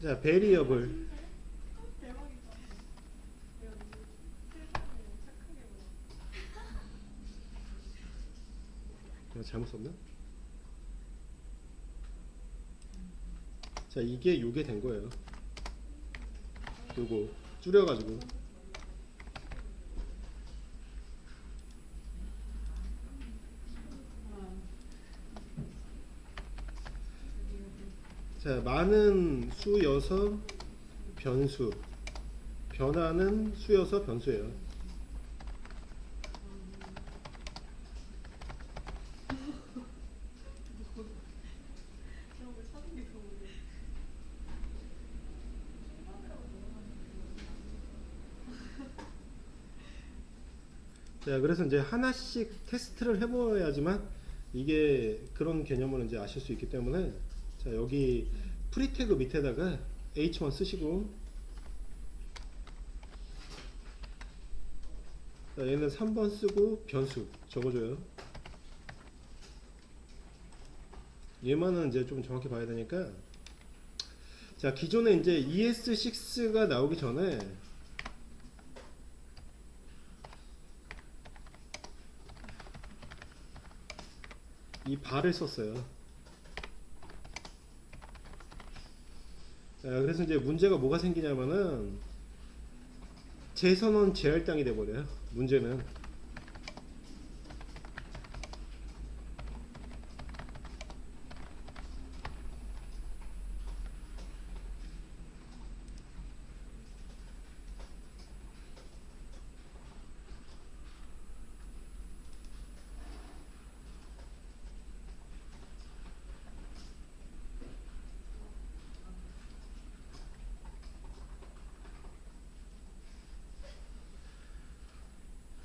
자, 베리어블. 내가 잘못 썼나? 자, 이게 요게 된 거예요. 요거 줄여가지고. 자, 많은 수여서 변수. 변하는 수여서 변수예요. 자, 그래서 이제 하나씩 테스트를 해보아야지만 이게 그런 개념을 이제 아실 수 있기 때문에, 자, 여기 프리태그 밑에다가 H1 쓰시고, 자, 얘는 3번 쓰고 변수 적어줘요. 얘만은 이제 좀 정확히 봐야 되니까. 자, 기존에 이제 ES6가 나오기 전에 이 bar을 썼어요. 자, 그래서 이제 문제가 뭐가 생기냐면은 재선언 재할당이 돼버려요. 문제는.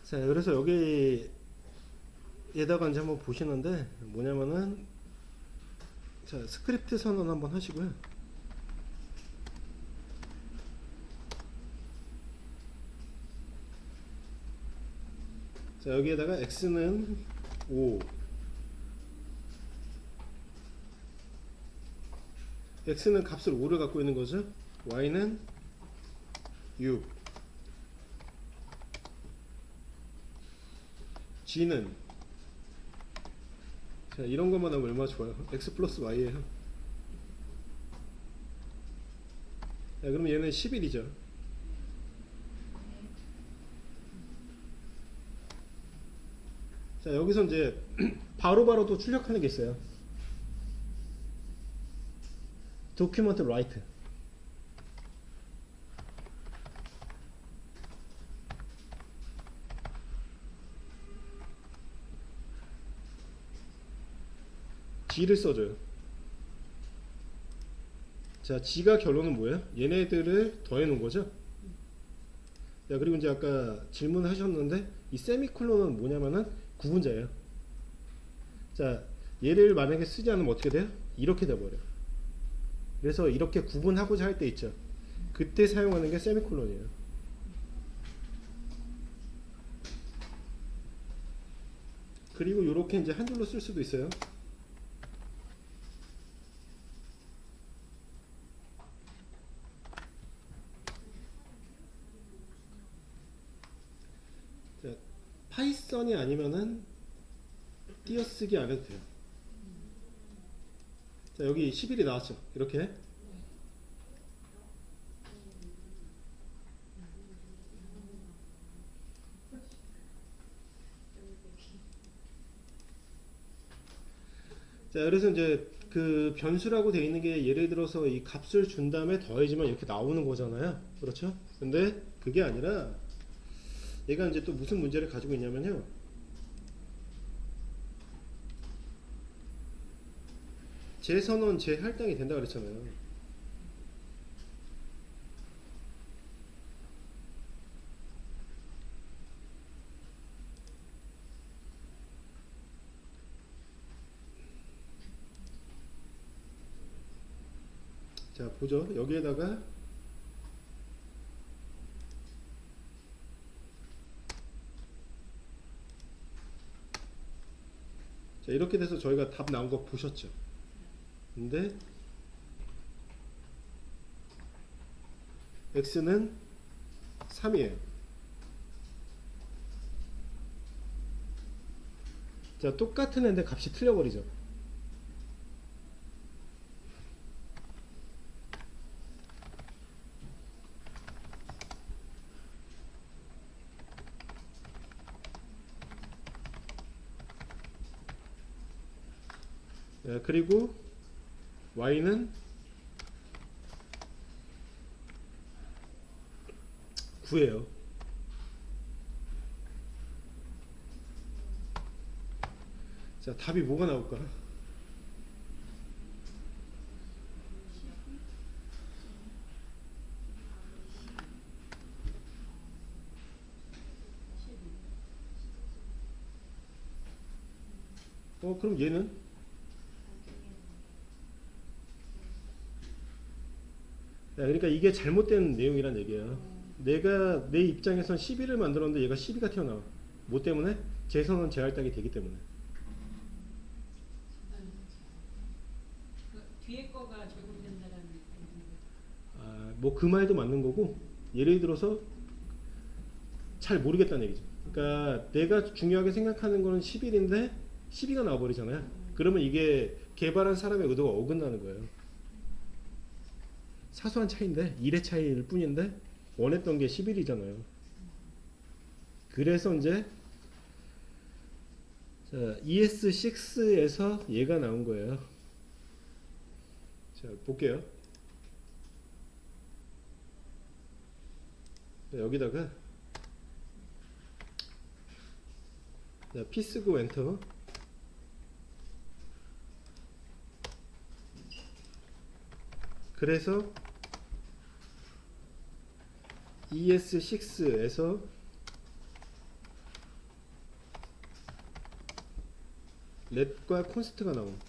자, 그래서 여기에다가 이제 한번 보시는데 뭐냐면은, 자, 스크립트 선언 한번 하시고요. 자, 여기에다가 x는 5, x는 값을 5를 갖고 있는 거죠. y는 6, g는, 자, 이런 것만 하면 얼마나 좋아요. x 플러스 y예요. 자, 그럼 얘는 11이죠. 자, 여기서 이제 바로바로 또 출력하는 게 있어요. document write. g를 써줘요. 자, g가 결론은 뭐예요? 얘네들을 더해 놓은 거죠. 자, 그리고 이제 아까 질문하셨는데 이 세미콜론은 뭐냐면은 구분자예요. 자, 얘를 만약에 쓰지 않으면 어떻게 돼요? 이렇게 돼버려요. 그래서 이렇게 구분하고자 할 때 있죠. 그때 사용하는 게 세미콜론이에요. 그리고 이렇게 이제 한 줄로 쓸 수도 있어요. 자, 파이썬이 아니면은 띄어쓰기 안 해도 돼요. 자, 여기 11이 나왔죠. 이렇게. 자, 그래서 이제 그 변수라고 되어 있는 게 예를 들어서 이 값을 준 다음에 더해지면 이렇게 나오는 거잖아요. 그렇죠? 근데 그게 아니라 얘가 이제 또 무슨 문제를 가지고 있냐면요. 재선언, 재할당이 된다 그랬잖아요. 자, 보죠. 여기에다가 자, 이렇게 돼서 저희가 답 나온 거 보셨죠. 근데 x는 3이에요. 자, 똑같은 애인데 값이 틀려버리죠. 자, 그리고 y는 9예요. 자, 답이 뭐가 나올까? 그럼 얘는? 야, 그러니까 이게 잘못된 내용이란 얘기야. 내가 내 입장에선 12를 만들었는데 얘가 12가 튀어나와. 뭐 때문에? 재선은 재할당이 되기 때문에. 그 뒤에 거가 적용된다라는 뭐 그 말도 맞는 거고, 예를 들어서 잘 모르겠다는 얘기죠. 그러니까 내가 중요하게 생각하는 거는 11인데 12가 나와버리잖아요. 그러면 이게 개발한 사람의 의도가 어긋나는 거예요. 사소한 차이인데 1의 차이일 뿐인데 원했던 게 11이잖아요. 그래서 이제 자, ES6에서 얘가 나온 거예요. 자, 볼게요. 자, 여기다가 자, P 쓰고 엔터. 그래서 ES6에서 렛과 콘스트가 나옴.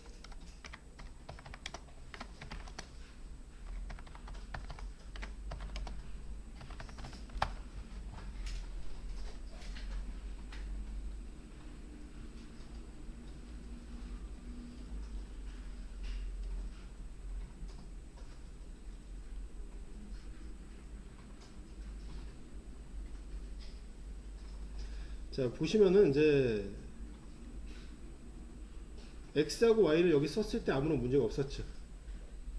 자, 보시면은 이제 x하고 y를 여기 썼을 때 아무런 문제가 없었죠.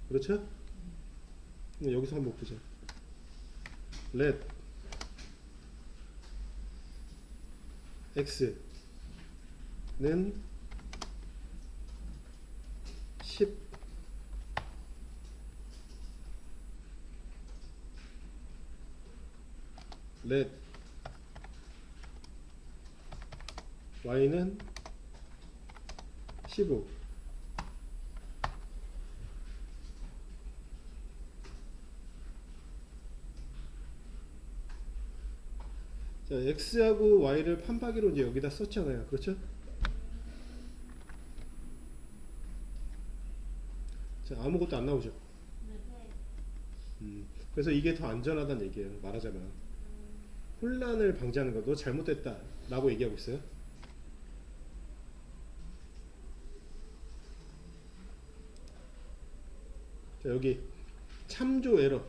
그렇죠? 그럼 여기서 한번 보자. let x는 10 let y는 15. 자, x하고 y를 판박이로 이제 여기다 썼잖아요. 그렇죠? 자, 아무것도 안 나오죠. 그래서 이게 더 안전하다는 얘기예요. 말하자면 혼란을 방지하는 거. 너 잘못됐다 라고 얘기하고 있어요. 자, 여기 참조 에러.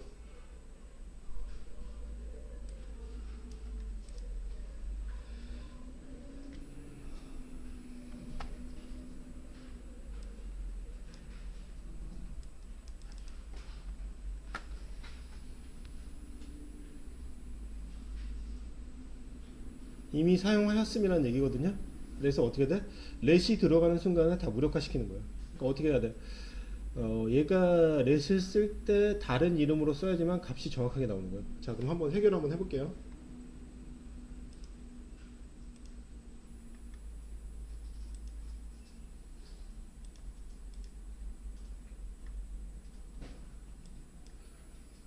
이미 사용하셨음이라는 얘기거든요. 그래서 어떻게 돼? 렛이 들어가는 순간에 다 무력화시키는 거예요. 그러니까 어떻게 해야 돼? 얘가 렛을 쓸 때 다른 이름으로 써야지만 값이 정확하게 나오는 거예요. 자, 그럼 한번 해결 한번 해볼게요.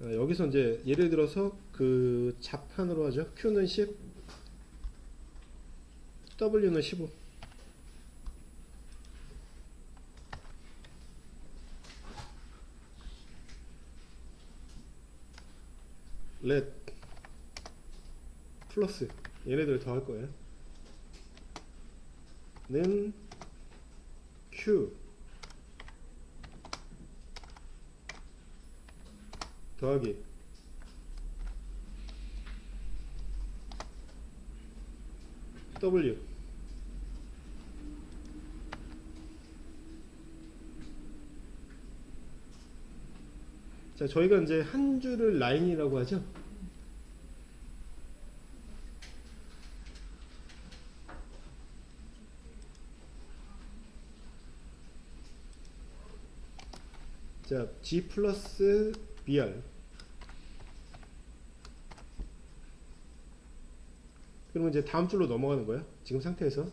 여기서 이제 예를 들어서 그 자판으로 하죠. Q는 10, W는 15. let 플러스 얘네들 더 할 거예요. 는 Q 더하기 W. 자, 저희가 이제 한 줄을 라인이라고 하죠. 자, G 플러스 BR. 그러면 이제 다음 줄로 넘어가는 거야. 지금 상태에서.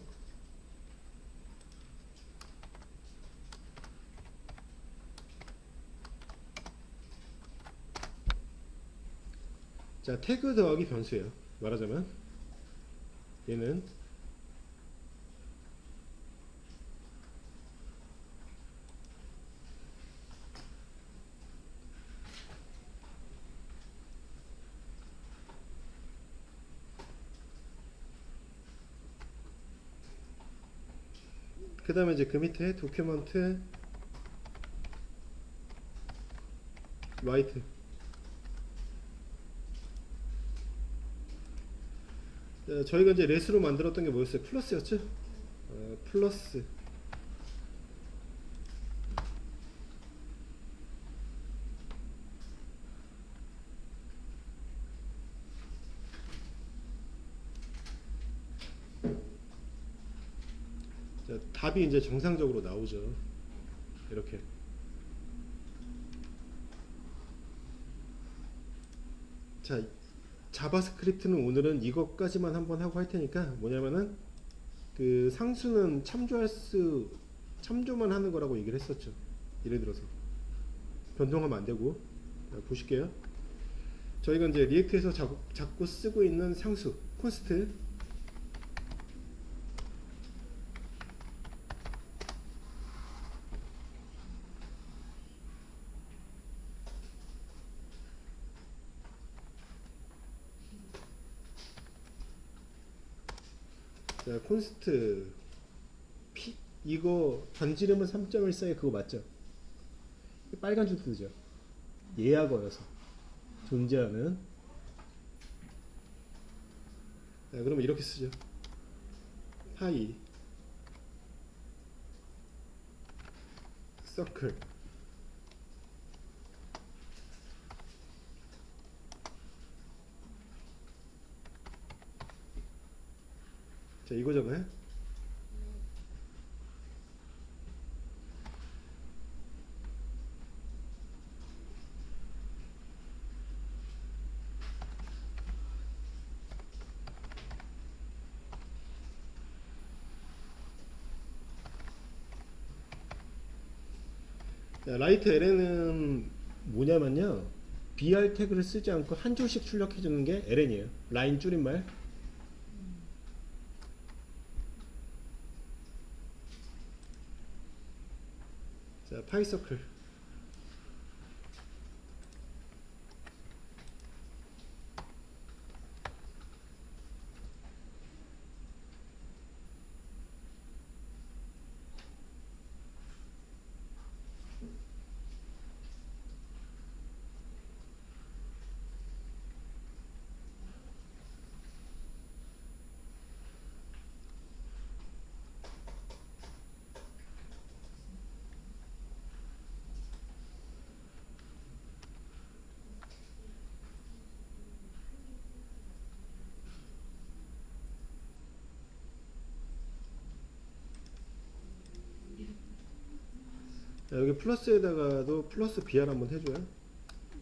자, 태그 더하기 변수예요. 말하자면 얘는 그 다음에 이제 그 밑에 도큐먼트 라이트. 저희가 이제 레스로 만들었던 게 뭐였어요? 플러스였죠? 플러스. 자, 답이 이제 정상적으로 나오죠. 이렇게. 자, 자바스크립트는 오늘은 이것까지만 한번 하고 할 테니까 뭐냐면은 그 상수는 참조만 하는 거라고 얘기를 했었죠. 예를 들어서 변동하면 안 되고. 자, 보실게요. 저희가 이제 리액트에서 자꾸 쓰고 있는 상수 콘스트. 자, 콘스트 P 이거 반지름은 3.14에 그거 맞죠? 빨간 줄 뜨죠. 예약어여서 존재하는. 자, 그러면 이렇게 쓰죠. 파이 서클. 자, 이거잖아요. 자, 라이트 LN은 뭐냐면요, BR 태그를 쓰지 않고 한 줄씩 출력해 주는 게 LN이에요. 라인 줄임말. 자, 파이서클. 자, 여기 플러스에다가도 플러스 BR 한번 해줘요.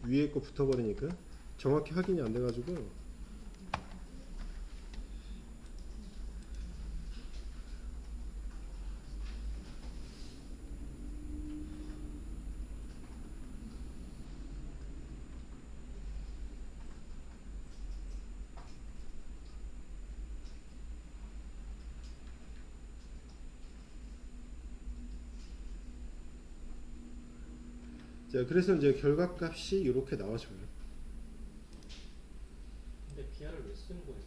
위에 거 붙어버리니까 정확히 확인이 안 돼가지고. 자, 그래서 이제 결과값이 이렇게 나와줘요. 근데 BR을 왜 쓰는 거예요?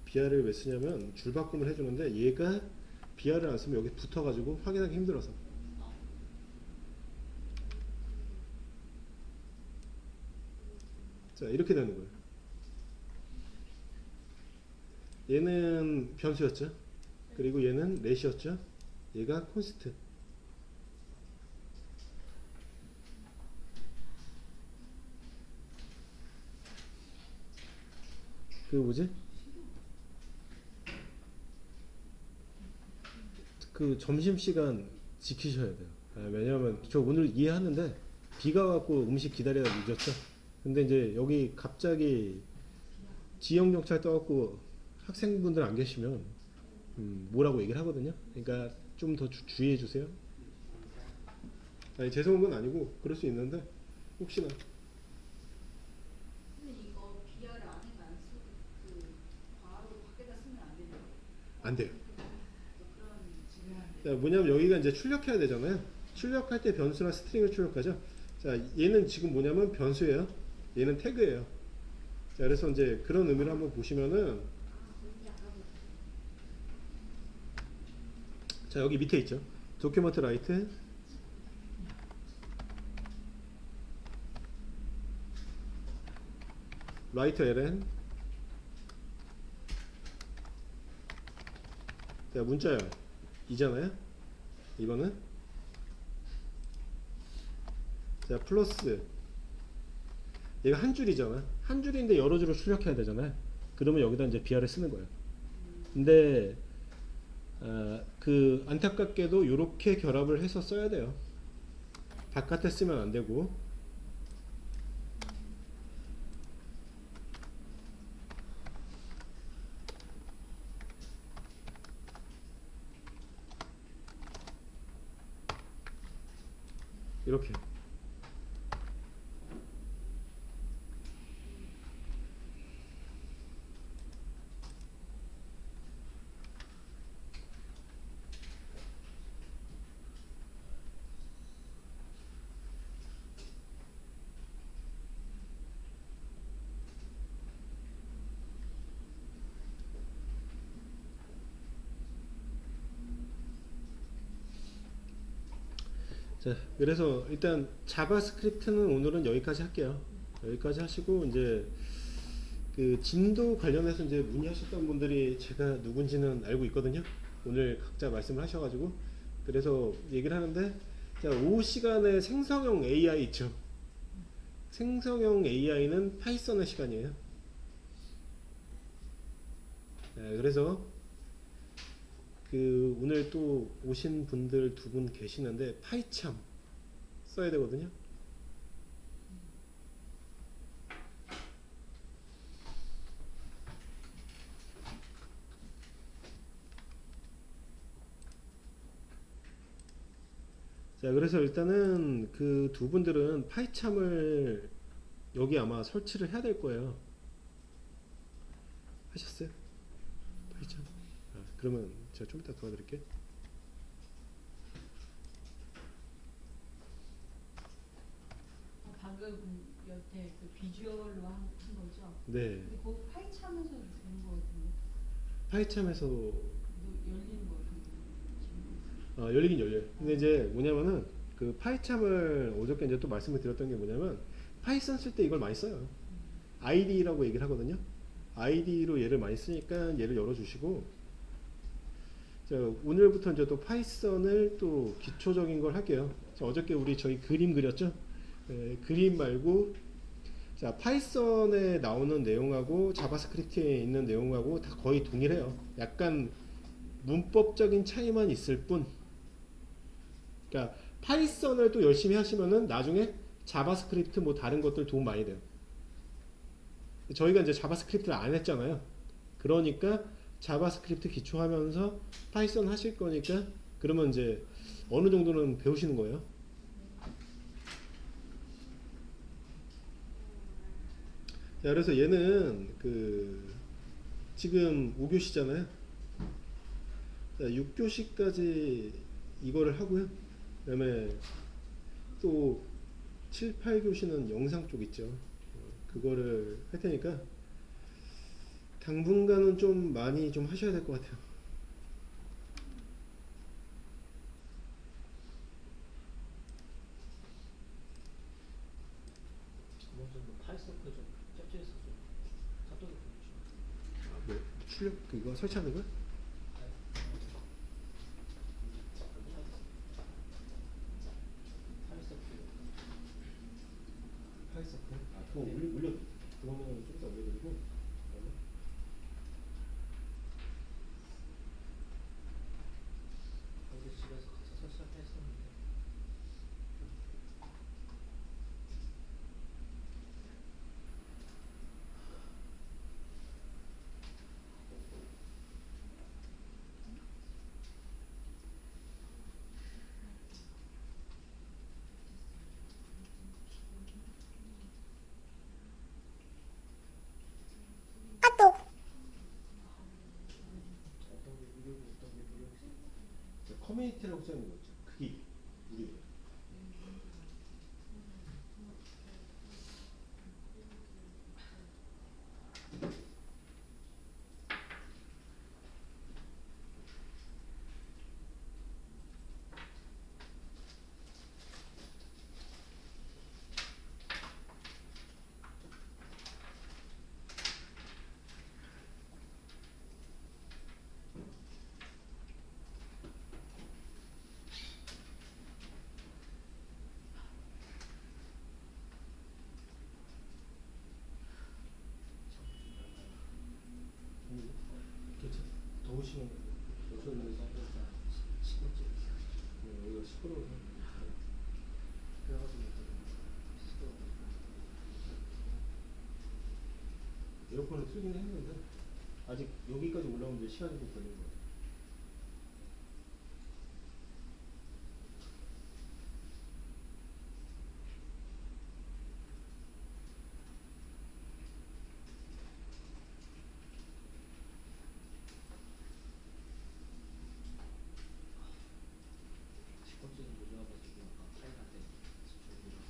BR을 왜 쓰냐면 줄바꿈을 해주는데 얘가 BR을 안 쓰면 여기 붙어가지고 확인하기 힘들어서. 자, 이렇게 되는 거예요. 얘는 변수였죠. 그리고 얘는 렛이었죠. 얘가 콘스트. 그 뭐지? 그 점심시간 지키셔야 돼요. 왜냐면 저 오늘 이해하는데 비가 왔고 음식 기다리다 늦었죠. 근데 이제 여기 갑자기 지역경찰 떠갖고 학생분들 안 계시면 뭐라고 얘기를 하거든요. 그러니까 좀 더 주의해 주세요. 아니 죄송한 건 아니고 그럴 수 있는데 혹시나 근데 이거 비아를 안에 안 쓰고 그 바로 밖에다 쓰면 안 되는 거예요. 안 돼요. 또 그런 질문인데. 자, 뭐냐면 여기가 이제 출력해야 되잖아요. 출력할 때 변수나 스트링을 출력하죠. 자, 얘는 지금 뭐냐면 변수예요. 얘는 태그예요. 자, 그래서 이제 그런 의미로 한번 보시면은 자, 여기 밑에 있죠. 도큐먼트 라이트 라이트 ln 자, 문자요. 이잖아요. 이거는 자, 플러스 얘가 한 줄이잖아. 한 줄인데 여러 줄을 출력해야 되잖아요. 그러면 여기다 이제 BR을 쓰는 거예요. 근데 그 안타깝게도 이렇게 결합을 해서 써야 돼요. 바깥에 쓰면 안 되고. 이렇게. 자, 그래서 일단 자바스크립트는 오늘은 여기까지 할게요. 여기까지 하시고 이제 그 진도 관련해서 이제 문의하셨던 분들이 제가 누군지는 알고 있거든요. 오늘 각자 말씀을 하셔가지고 그래서 얘기를 하는데 자, 오후 시간에 생성형 AI 있죠. 생성형 AI는 파이썬의 시간이에요. 네, 그래서 그 오늘 또 오신 분들 두 분 계시는데 파이참 써야 되거든요. 자, 그래서 일단은 그 두 분들은 파이참을 여기 아마 설치를 해야 될 거예요. 하셨어요? 파이참? 그러면 제가 좀 이따 도와드릴게요. 방금 여태 그 비주얼로 한 거죠? 네. 근데 그 파이 차면서 되는 거 같은데. 파이참에서 열리는 거 같은데. 열리긴 열려요. 근데 이제 뭐냐면은 그 파이참을 어저께 이제 또 말씀을 드렸던 게 뭐냐면 파이썬 쓸 때 이걸 많이 써요. ID라고 얘기를 하거든요. ID로 얘를 많이 쓰니까 얘를 열어주시고 자, 오늘부터 이제 또 파이썬을 또 기초적인 걸 할게요. 자, 어저께 우리 저희 그림 그렸죠? 그림 말고 자, 파이썬에 나오는 내용하고 자바스크립트에 있는 내용하고 다 거의 동일해요. 약간 문법적인 차이만 있을 뿐. 그러니까 파이썬을 또 열심히 하시면은 나중에 자바스크립트 뭐 다른 것들 도움 많이 돼요. 저희가 이제 자바스크립트를 안 했잖아요. 그러니까 자바스크립트 기초하면서 파이썬 하실 거니까 그러면 이제 어느 정도는 배우시는 거예요. 자, 그래서 얘는 그 지금 5교시잖아요. 자, 6교시까지 이거를 하고요. 그다음에 또 7, 8교시는 영상 쪽 있죠. 그거를 할 테니까 당분간은 좀 많이 좀 하셔야 될 것 같아요. 먼저 뭐 파이썬 그좀 짭짤해서 좀 카톡에 보내주시면. 네. 출력 그거 설치하는 거야? 파이서클? 아 그거 올려 그거는 좀 이따 올려드리고 그다음에 어제 집에서 설치할 때 했었는데 어떤 게 무료고 어떤 게 무료인지 자, 커뮤니티라고 써있는 거 있죠. 그게 무료예요. 괜찮아. 더우시면 요즘은 시끄럽지 여기가 시끄러워서 그래가지고 시끄러워 에어컨을 틀긴 했는데 아직 여기까지 올라오는데 시간이 좀 걸린 거예요. 직권적인 문제여가지고 아까 파일한테 집중해서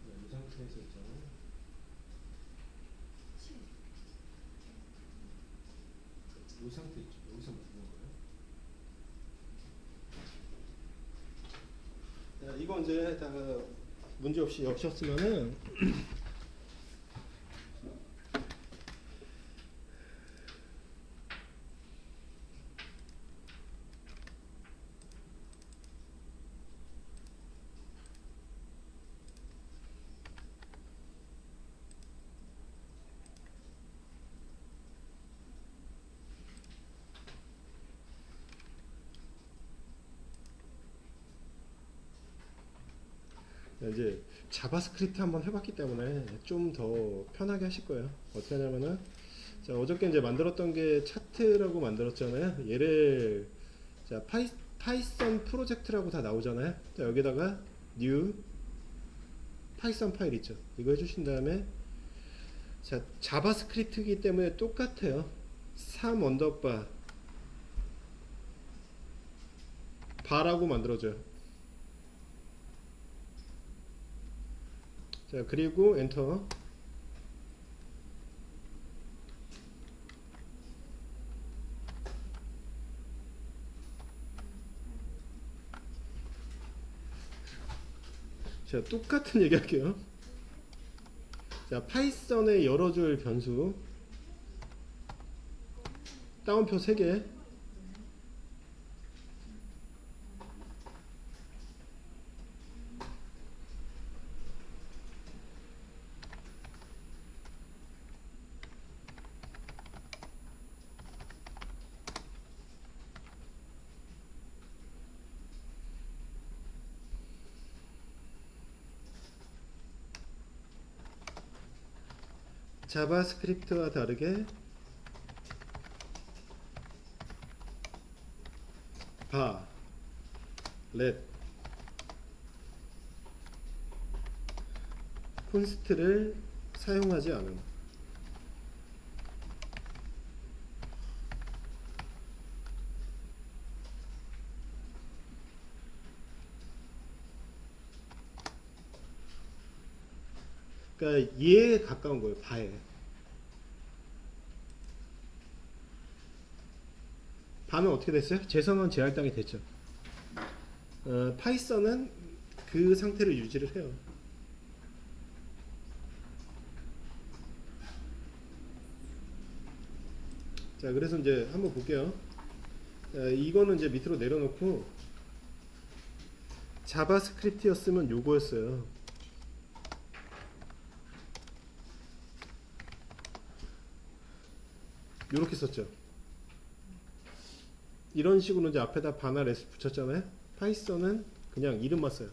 이 상태에서 있잖아요. 이 상태 있죠. 여기서 먹는 거예요. 자, 이거 이제 다 문제 없이 여셨으면은 이제 자바스크립트 한번 해봤기 때문에 좀 더 편하게 하실 거예요. 어떻게 하냐면은 자, 어저께 이제 만들었던 게 차트라고 만들었잖아요. 얘를 자 파이썬 프로젝트라고 다 나오잖아요. 자, 여기다가 new 파이썬 파일 있죠. 이거 해주신 다음에 자 자바스크립트이기 때문에 똑같아요. 3 언더바 바라고 만들어줘요. 자 그리고 엔터. 자 똑같은 얘기 할게요. 자 파이썬의 열어줄 변수 다운표 3개. 자바스크립트와 다르게 바, 렛, 콘스트를 사용하지 않음. 그러니까 얘에 가까운 거예요. 바에. 바는 어떻게 됐어요? 재선언 재할당이 됐죠. 파이썬은 그 상태를 유지를 해요. 자, 그래서 이제 한번 볼게요. 이거는 이제 밑으로 내려놓고 자바스크립트였으면 요거였어요. 요렇게 썼죠. 이런 식으로 이제 앞에다 바나 렛을 붙였잖아요. 파이썬은 그냥 이름만 써요.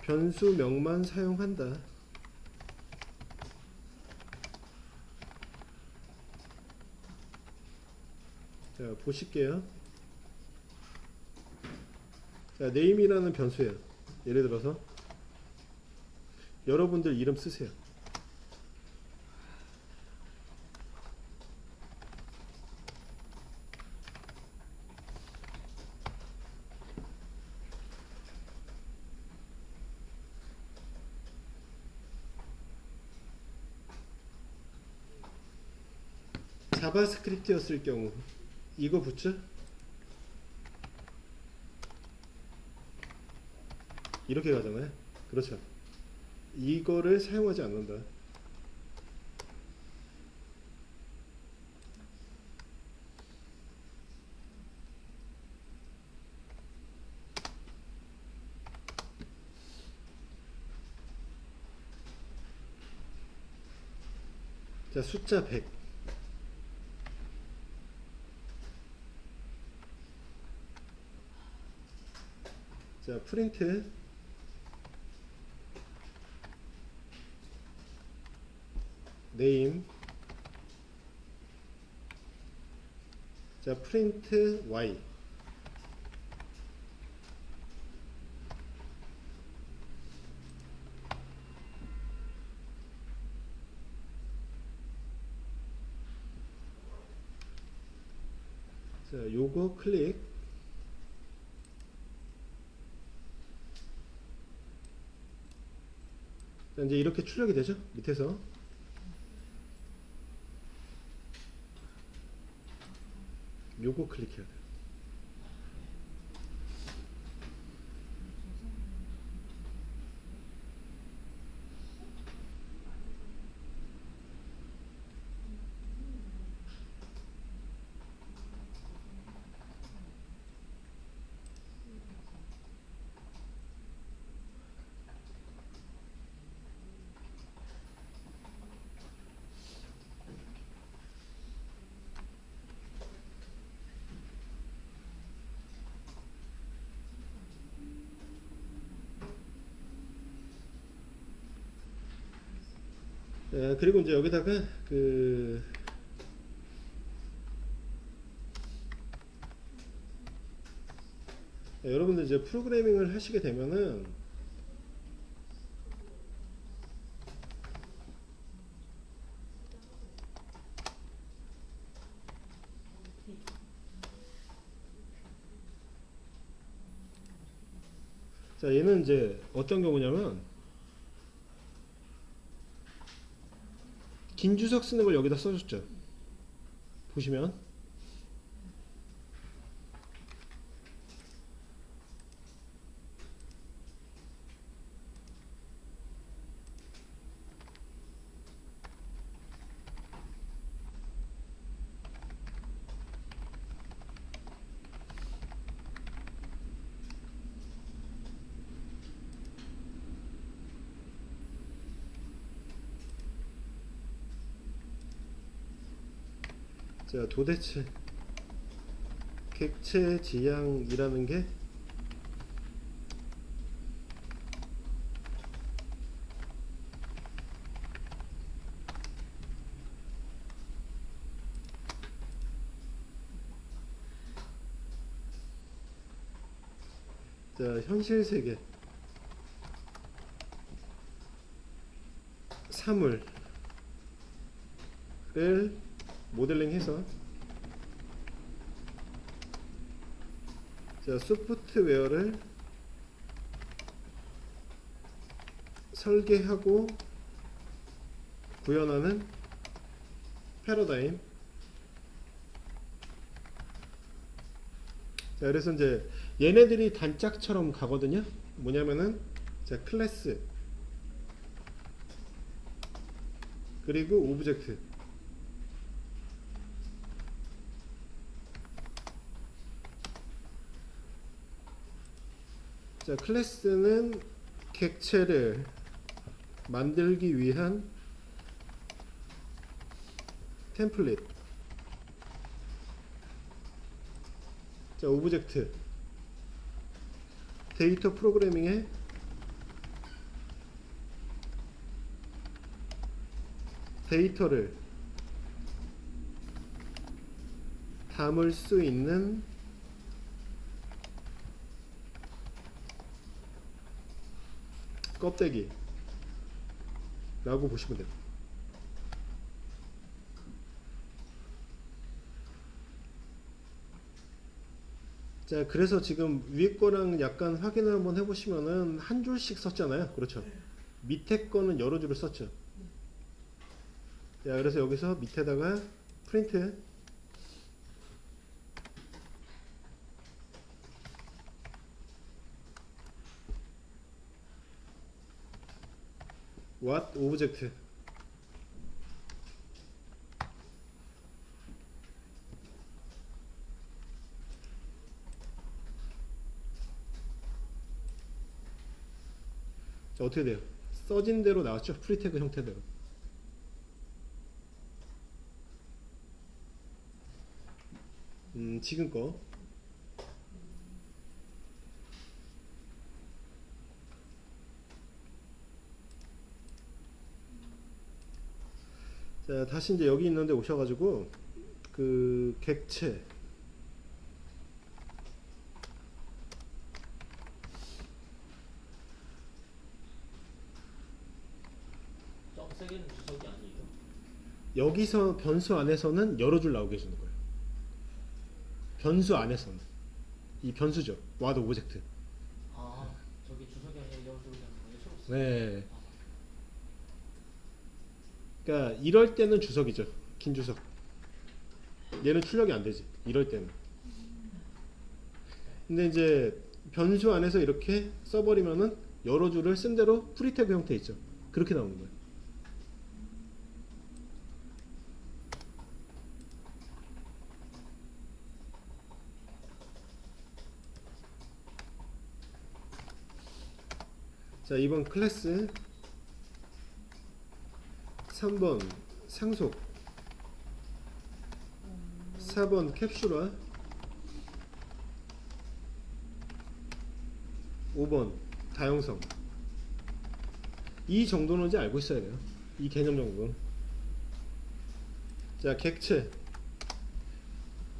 변수명만 사용한다. 자, 보실게요. 자, name이라는 변수예요. 예를 들어서 여러분들 이름 쓰세요. 자바스크립트였을 경우 이거 붙죠? 이렇게 가잖아요. 그렇죠. 이거를 사용하지 않는다. 자, 숫자 100. 자, 프린트 name. 자, 프린트 y. 자, 요거 클릭. 자, 이제 이렇게 출력이 되죠? 밑에서. 요거 클릭해야 돼요. 그리고 이제 여기다가 여러분들 이제 프로그래밍을 하시게 되면은 자, 얘는 이제 어떤 경우냐면 긴 주석 쓰는 걸 여기다 써줬죠. 보시면 자, 도대체 객체 지향이라는 게 자, 현실 세계 사물을 모델링해서 자, 소프트웨어를 설계하고 구현하는 패러다임. 자, 그래서 이제 얘네들이 단짝처럼 가거든요. 뭐냐면은 자, 클래스 그리고 오브젝트. 자, 클래스는 객체를 만들기 위한 템플릿. 자, 오브젝트 데이터 프로그래밍에 데이터를 담을 수 있는 껍데기 라고 보시면 돼요. 자, 그래서 지금 위에 거랑 약간 확인을 한번 해보시면은 한 줄씩 썼잖아요. 그렇죠? 밑에 거는 여러 줄을 썼죠. 자, 그래서 여기서 밑에다가 프린트 what 오브젝트. 자, 어떻게 돼요? 써진 대로 나왔죠? 프리태그 형태대로. 지금 거. 자, 다시 이제 여기 있는데 오셔가지고 그 객체 점색에는 주석이 아니에요. 여기서 변수 안에서는 여러 줄 나오게 해주는 거예요. 변수 안에서는 이 변수죠. 와드 오브젝트. 아, 저기 주석이 아니라 여러분이 하는 거예요. 초록색. 네. 그러니까 이럴 때는 주석이죠. 긴 주석. 얘는 출력이 안 되지. 이럴 때는. 근데 이제 변수 안에서 이렇게 써버리면은 여러 줄을 쓴 대로 프리태그 형태 있죠. 그렇게 나오는 거예요. 자, 2번 클래스, 3번 상속, 4번 캡슐화, 5번 다용성. 이 정도는 이제 알고 있어야 돼요. 이 개념 정도는. 자, 객체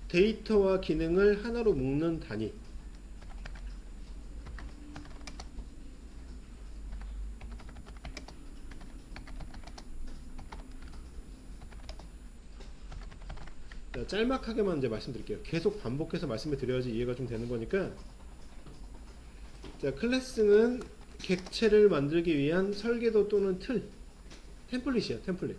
데이터와 기능을 하나로 묶는 단위. 자, 짤막하게만 이제 말씀드릴게요. 계속 반복해서 말씀을 드려야지 이해가 좀 되는 거니까. 자, 클래스는 객체를 만들기 위한 설계도 또는 틀, 템플릿이야, 템플릿.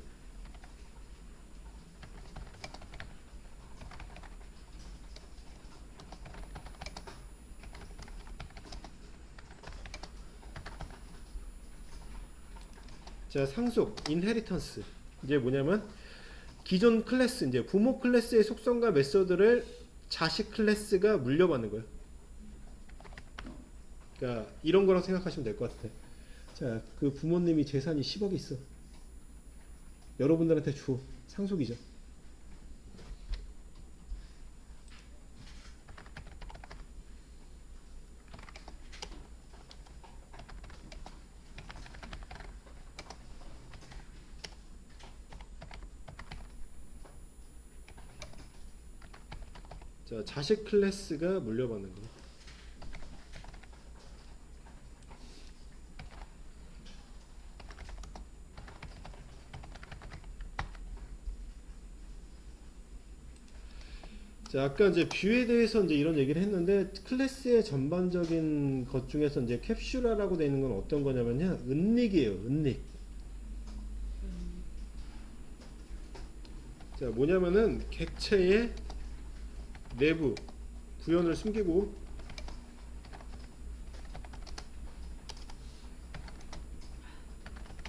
자, 상속, 인헤리턴스. 이제 뭐냐면 기존 클래스, 이제 부모 클래스의 속성과 메서드를 자식 클래스가 물려받는 거예요. 그러니까 이런 거라고 생각하시면 될 것 같아. 자, 그 부모님이 재산이 10억이 있어. 여러분들한테 줘. 상속이죠. 자, 자식 클래스가 물려받는 거. 자, 아까 이제 뷰에 대해서 이제 이런 얘기를 했는데 클래스의 전반적인 것 중에서 이제 캡슐화라고 되어 있는 건 어떤 거냐면요. 은닉이에요. 은닉. 자, 뭐냐면은 객체의 내부 구현을 숨기고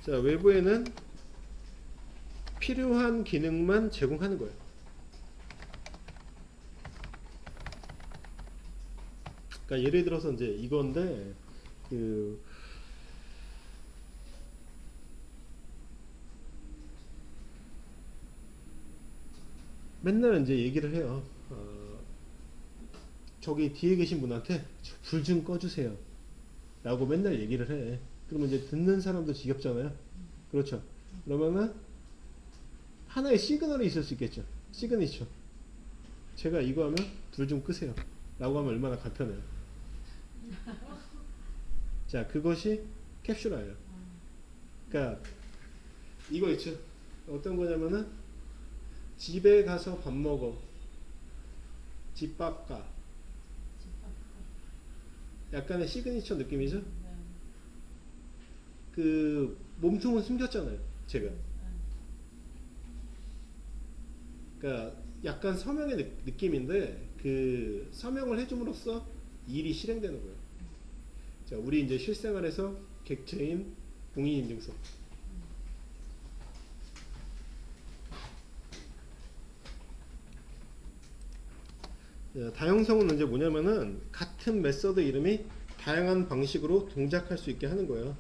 자, 외부에는 필요한 기능만 제공하는 거예요. 그러니까 예를 들어서 이제 이건데 그 맨날 이제 얘기를 해요. 저기 뒤에 계신 분한테 불 좀 꺼주세요. 라고 맨날 얘기를 해. 그러면 이제 듣는 사람도 지겹잖아요. 그렇죠. 그러면은 하나의 시그널이 있을 수 있겠죠. 시그니처. 제가 이거 하면 불 좀 끄세요. 라고 하면 얼마나 간편해요. 자, 그것이 캡슐화예요. 그러니까 이거 있죠. 어떤 거냐면은 집에 가서 밥 먹어. 집 밥 가. 약간의 시그니처 느낌이죠. 그 몸통은 숨겼잖아요. 제가. 그러니까 약간 서명의 느낌인데 그 서명을 해줌으로써 일이 실행되는 거예요. 자, 우리 이제 실생활에서 객체인 공인인증서. 자, 다형성은 이제 뭐냐면은 같은 메서드 이름이 다양한 방식으로 동작할 수 있게 하는 거예요.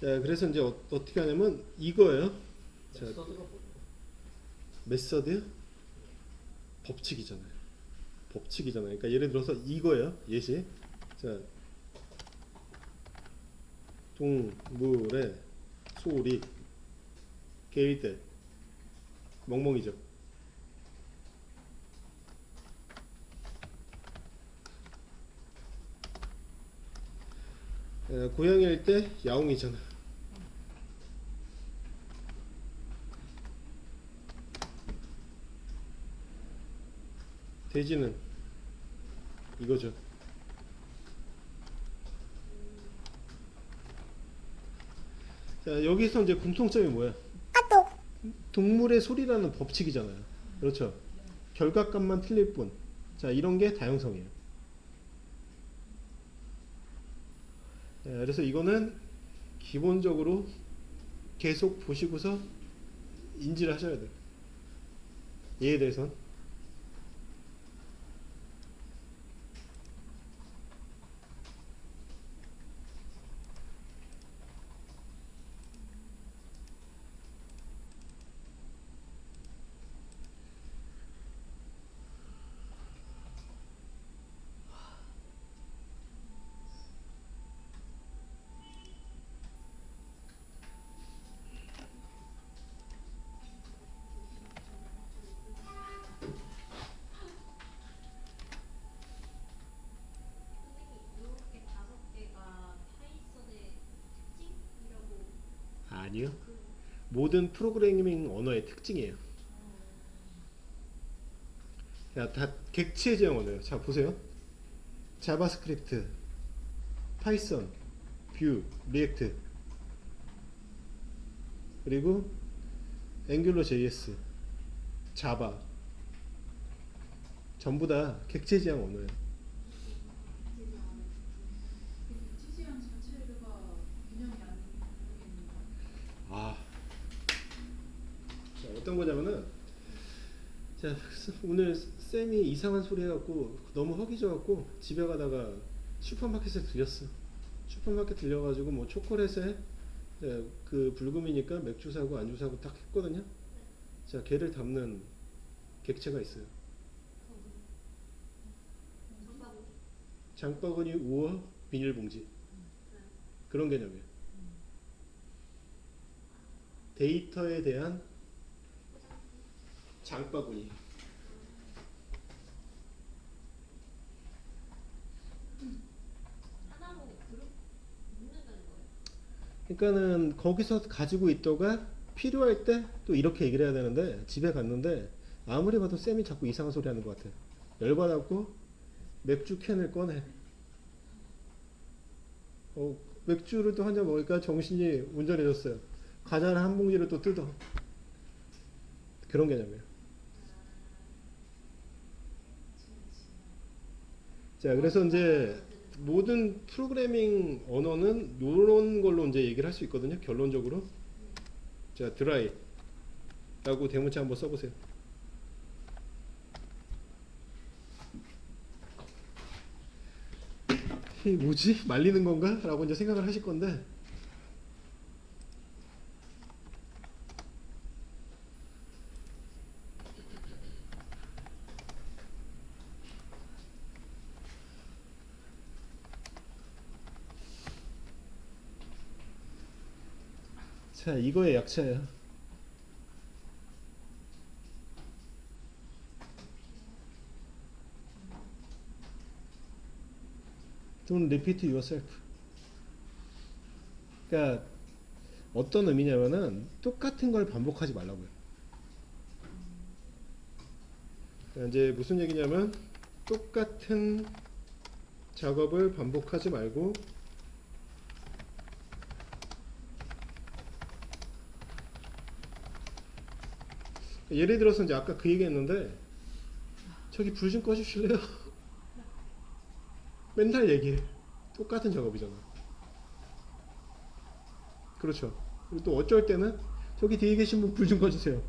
자, 그래서 이제 어떻게 하냐면 이거예요. 자, 메서드가 뭐예요? 메서드 법칙이잖아요. 법칙이잖아요. 그러니까 예를 들어서 이거예요. 예시. 자, 동물의 소리 개일 때 멍멍이죠. 고양이일 때 야옹이잖아. 돼지는 이거죠. 자, 여기서 이제 공통점이 뭐야? 동물의 소리라는 법칙이잖아요. 그렇죠. 결과값만 틀릴 뿐. 자, 이런 게 다형성이에요. 그래서 이거는 기본적으로 계속 보시고서 인지를 하셔야 돼요. 얘에 대해서는. 이렇게 5개가 파이썬의 특징이라고 아니요. 모든 프로그래밍 언어의 특징이에요. 야, 다 객체 제형 언어예요. 자, 보세요. 자바스크립트, 파이썬, 뷰, 리액트, 그리고 앵귤러 JS, 자바, 전부 다 객체 제형 언어예요. 지지형 자체가 균형이 안 되는 거. 아, 자, 어떤 거냐면은, 자, 오늘 쌤이 이상한 소리 해갖고 너무 허기져갖고 집에 가다가 슈퍼마켓에 들렸어. 슈퍼마켓 들려가지고 뭐 초콜릿에 그 불금이니까 맥주 사고 안주 사고 딱 했거든요. 자, 걔를 담는 객체가 있어요. 장바구니 우어 비닐봉지. 그런 개념이에요. 데이터에 대한 장바구니. 하나로 그룹 묶는다는 거예요? 그러니까는 거기서 가지고 있다가 필요할 때 또 이렇게 얘기를 해야 되는데 집에 갔는데 아무리 봐도 쌤이 자꾸 이상한 소리 하는 것 같아. 열받았고 맥주 캔을 꺼내. 맥주를 또 한 잔 먹으니까 정신이 운전해졌어요. 과자를 한 봉지를 또 뜯어. 그런 개념이에요. 자, 그래서 이제 모든 프로그래밍 언어는 이런 걸로 이제 얘기를 할 수 있거든요. 결론적으로. 자, 드라이 라고 대문자 한번 써보세요. 이 뭐지? 말리는 건가? 라고 이제 생각을 하실 건데, 자, 이거의 약자예요. Don't repeat yourself. 그러니까 어떤 의미냐면은 똑같은 걸 반복하지 말라고요. 그러니까 이제 무슨 얘기냐면 똑같은 작업을 반복하지 말고 예를 들어서 이제 아까 그 얘기했는데 저기 불 좀 꺼주실래요? 맨날 얘기해. 똑같은 작업이잖아. 그렇죠. 그리고 또 어쩔 때는 저기 뒤에 계신 분 불 좀 꺼주세요.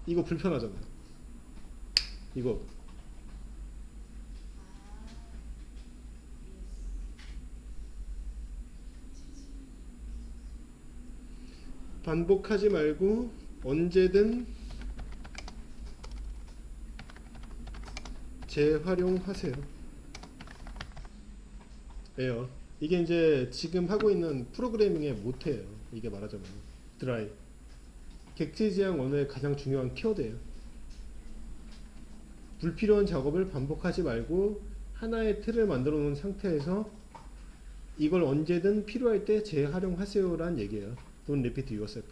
이거 불편하잖아요. 이거 반복하지 말고 언제든 재활용하세요. 예요. 이게 이제 지금 하고 있는 프로그래밍의 모태예요. 이게 말하자면 드라이. 객체지향 언어의 가장 중요한 키워드예요. 불필요한 작업을 반복하지 말고 하나의 틀을 만들어 놓은 상태에서 이걸 언제든 필요할 때 재활용하세요라는 얘기예요. Don't repeat yourself.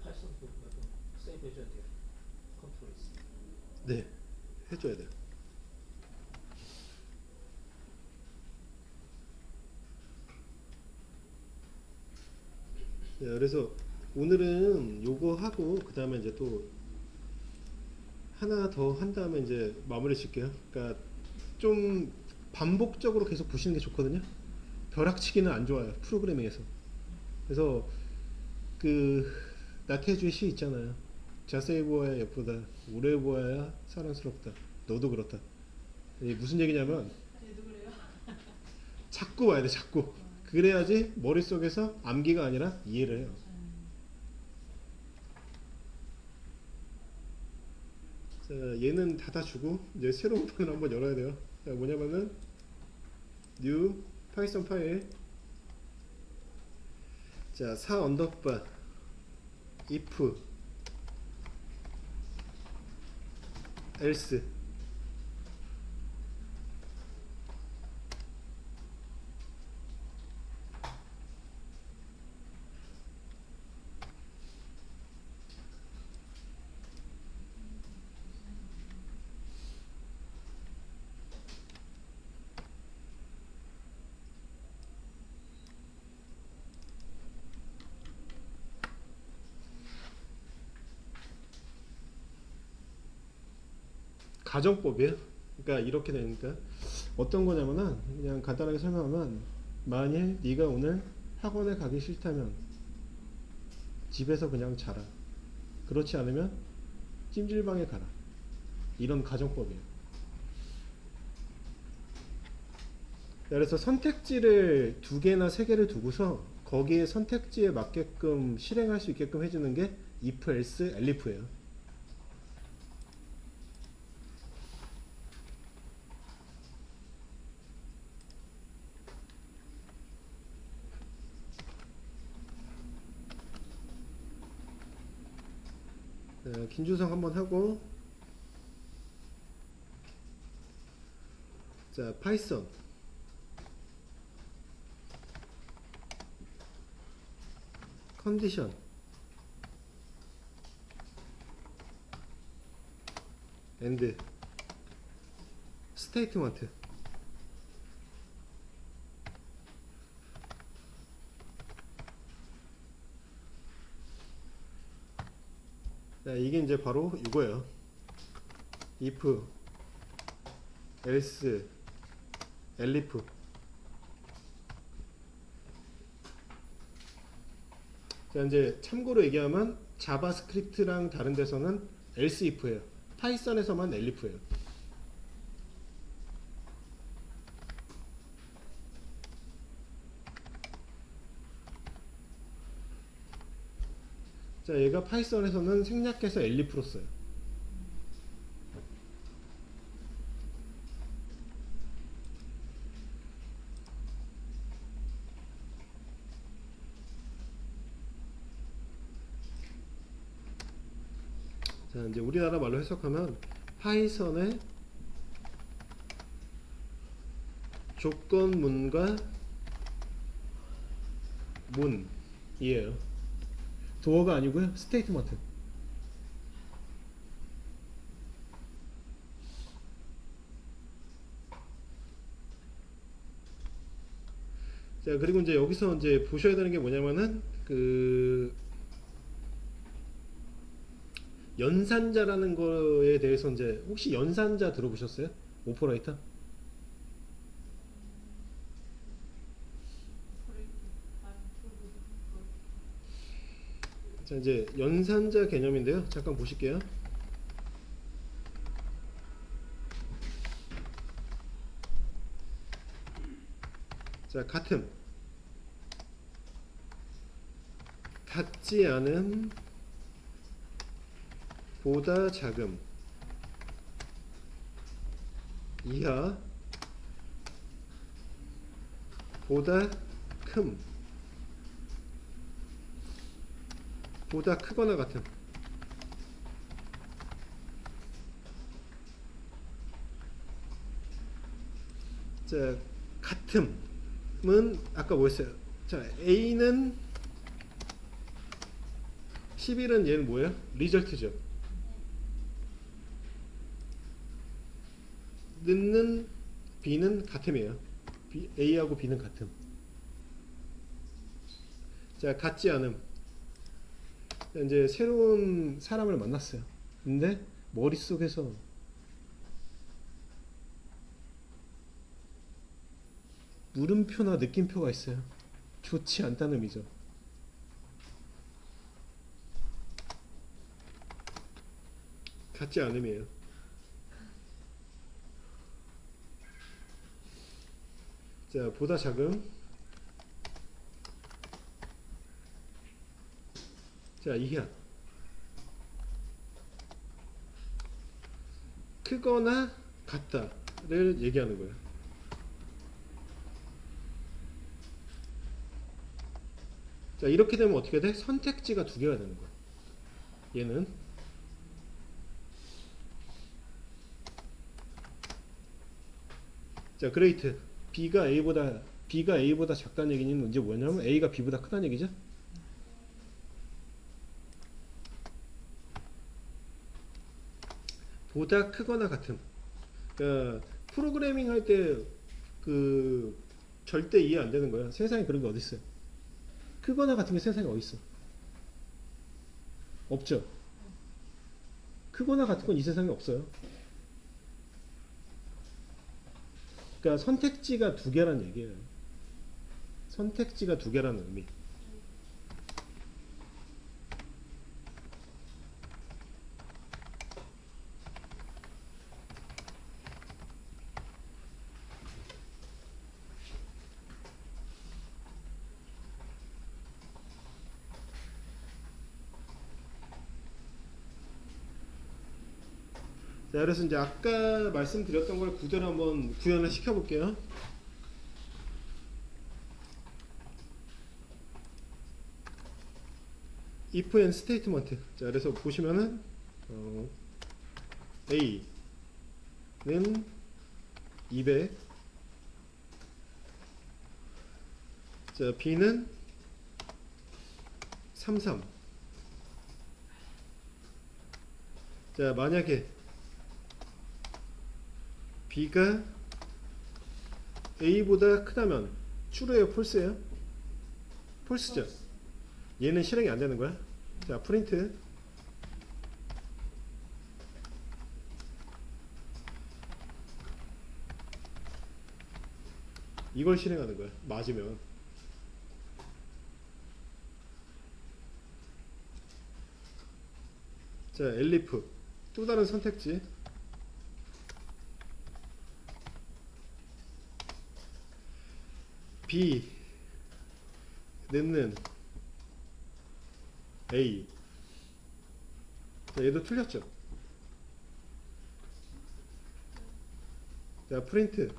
파이썬 부분도 세이브 해줘야 돼요. 컨트롤 S. 네, 해줘야 돼요. 네, 그래서 오늘은 요거 하고 그 다음에 이제 또 하나 더 한 다음에 이제 마무리 칠게요. 그러니까 좀 반복적으로 계속 보시는 게 좋거든요. 벼락치기는 안 좋아요. 프로그래밍에서. 그래서 그 나태주의 시 있잖아요. 자세히 보아야 예쁘다. 오래 보아야 사랑스럽다. 너도 그렇다. 이게 무슨 얘기냐면 얘도 그래요? 자꾸 봐야 돼. 자꾸. 그래야지 머릿속에서 암기가 아니라 이해를 해요. 자, 얘는 닫아주고 이제 새로운 판을 한번 열어야 돼요. 자, 뭐냐면은 new 파이썬 파일. 자, 4 언더바 if else 가정법이에요. 그러니까 이렇게 되니까 어떤 거냐면은 그냥 간단하게 설명하면 만일 네가 오늘 학원에 가기 싫다면 집에서 그냥 자라. 그렇지 않으면 찜질방에 가라. 이런 가정법이에요. 그래서 선택지를 2개나 3개를 두고서 거기에 선택지에 맞게끔 실행할 수 있게끔 해주는 게 if, else, elif예요. 긴주성 한번 하고, 자, 파이썬 컨디션 and 스테이트먼트. 자, 이게 이제 바로 이거예요. if, else, elif. 자, 이제 참고로 얘기하면 자바스크립트랑 다른 데서는 else if예요. 파이썬에서만 elif예요. 자, 얘가 파이썬에서는 생략해서 elif로 써요. 자, 이제 우리나라 말로 해석하면 파이썬의 조건문과 문이에요. 도어가 아니고요. 스테이트먼트. 자, 그리고 이제 여기서 이제 보셔야 되는 게 뭐냐면은 그 연산자라는 거에 대해서 이제 혹시 연산자 들어보셨어요? 오퍼레이터? 자, 이제 연산자 개념인데요. 잠깐 보실게요. 자, 같음, 같지 않음, 보다 작음, 이하, 보다 큼, 보다 크거나 같음. 자, 같음은 아까 뭐였어요? 자, A는 11은 얘는 뭐예요? 리절트죠. 넣는 B는 같음이에요. A하고 B는 같음. 자, 같지 않음. 이제 새로운 사람을 만났어요. 근데 머릿속에서 물음표나 느낌표가 있어요. 좋지 않다는 의미죠. 같지 않음이에요. 자, 보다 작음. 자, 이하. 크거나 같다를 얘기하는 거예요. 자, 이렇게 되면 어떻게 돼? 선택지가 2개가 되는 거야. 얘는 자, 그레이트. B가 A보다 작다는 얘기는 이제 뭐냐면 A가 B보다 크다는 얘기죠. 보다 크거나 같음. 그러니까 프로그래밍 할 때 그 절대 이해 안 되는 거야. 세상에 그런 게 어디 있어요? 크거나 같은 게 세상에 어디 있어? 없죠. 크거나 같은 건 이 세상에 없어요. 그러니까 선택지가 2개란 얘기예요. 선택지가 2개라는 의미. 자, 그래서 이제 아까 말씀드렸던 걸 그대로 한번 구현을 시켜볼게요. if and statement. 자, 그래서 보시면은 A는 200, 자, B는 33. 자, 만약에 B가 A보다 크다면 true예요, false예요? false죠. 얘는 실행이 안 되는 거야. 자, 프린트. 이걸 실행하는 거야. 맞으면. 자, elif. 또 다른 선택지. B 넣는 A. 자, 얘도 틀렸죠. 자, 프린트.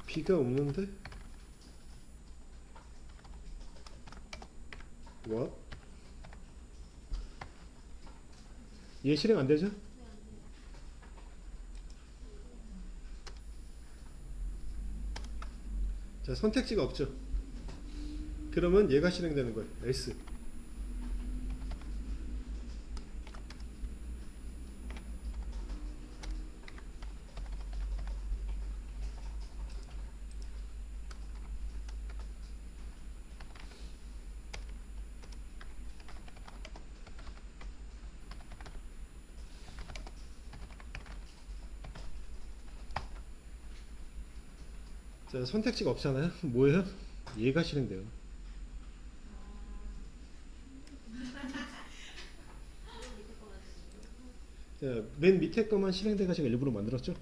B가 없는데? What? 얘 실행 안 되죠? 자, 선택지가 없죠. 그러면 얘가 실행되는 거예요. else. 자, 선택지가 없잖아요. 뭐예요? 얘가 실행돼요. 자, 맨 밑에 거만 실행돼가 제가 일부러 만들었죠.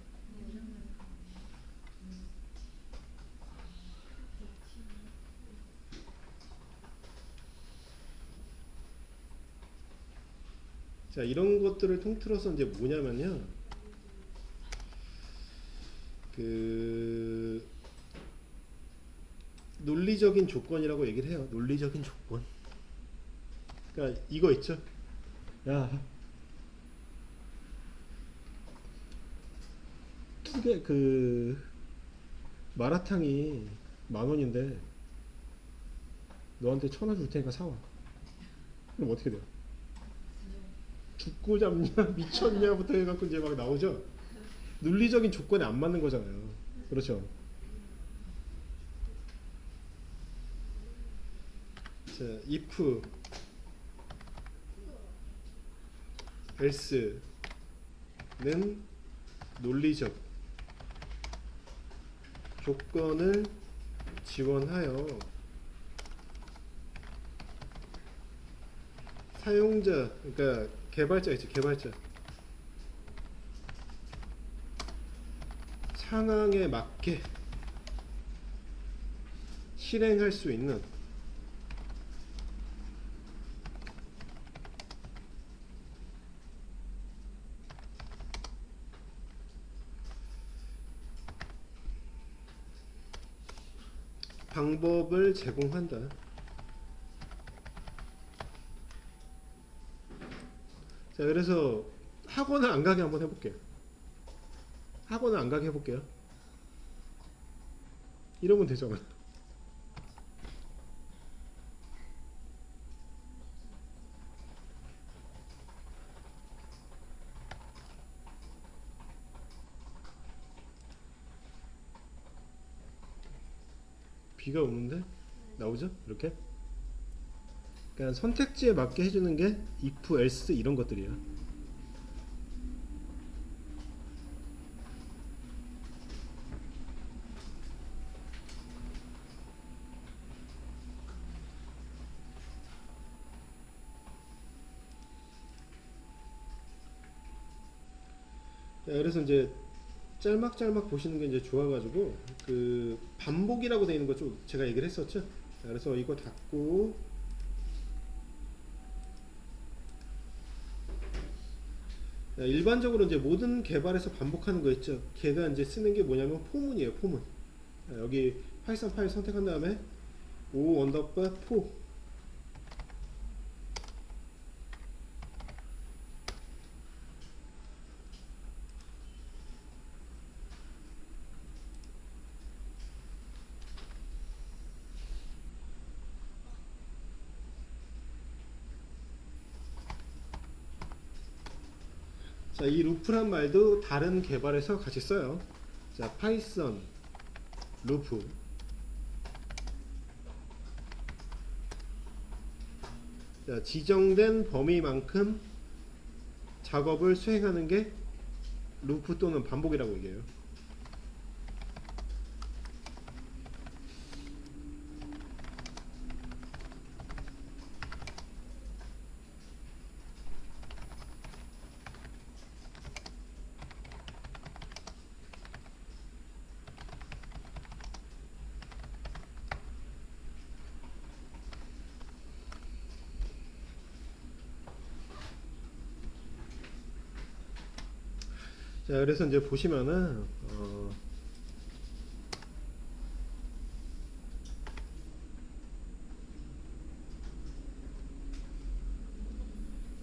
자, 이런 것들을 통틀어서 이제 뭐냐면요, 그 논리적인 조건이라고 얘기를 해요. 논리적인 조건. 그러니까 이거 있죠. 야, 두 개 그 마라탕이 10,000원인데 너한테 1,000원 줄 테니까 사와. 그럼 어떻게 돼요? 죽고 잡냐 미쳤냐부터 해갖고 이제 막 나오죠. 논리적인 조건에 안 맞는 거잖아요. 그렇죠. 자, if else는 논리적 조건을 지원하여 사용자, 그러니까 개발자 있지, 개발자 상황에 맞게 실행할 수 있는 방법을 제공한다. 자, 그래서 학원을 안 가게 한번 해볼게요. 학원을 안 가게 해볼게요. 이러면 되잖아. B가 없는데 나오죠? 이렇게. 그러니까 선택지에 맞게 해주는 게 if, else 이런 것들이에요. 자, 그래서 이제 짤막짤막 보시는 게 이제 좋아가지고 그 반복이라고 되어 있는 거 좀 제가 얘기를 했었죠. 자, 그래서 이거 닫고 일반적으로 이제 모든 개발에서 반복하는 거 있죠. 걔가 이제 쓰는 게 뭐냐면 포문이에요. 포문. 여기 파이썬 파일 선택한 다음에 o 언더바 포. 자, 이 루프란 말도 다른 개발에서 같이 써요. 자, 파이썬 루프. 자, 지정된 범위만큼 작업을 수행하는 게 루프 또는 반복이라고 얘기해요. 자, 그래서 이제 보시면은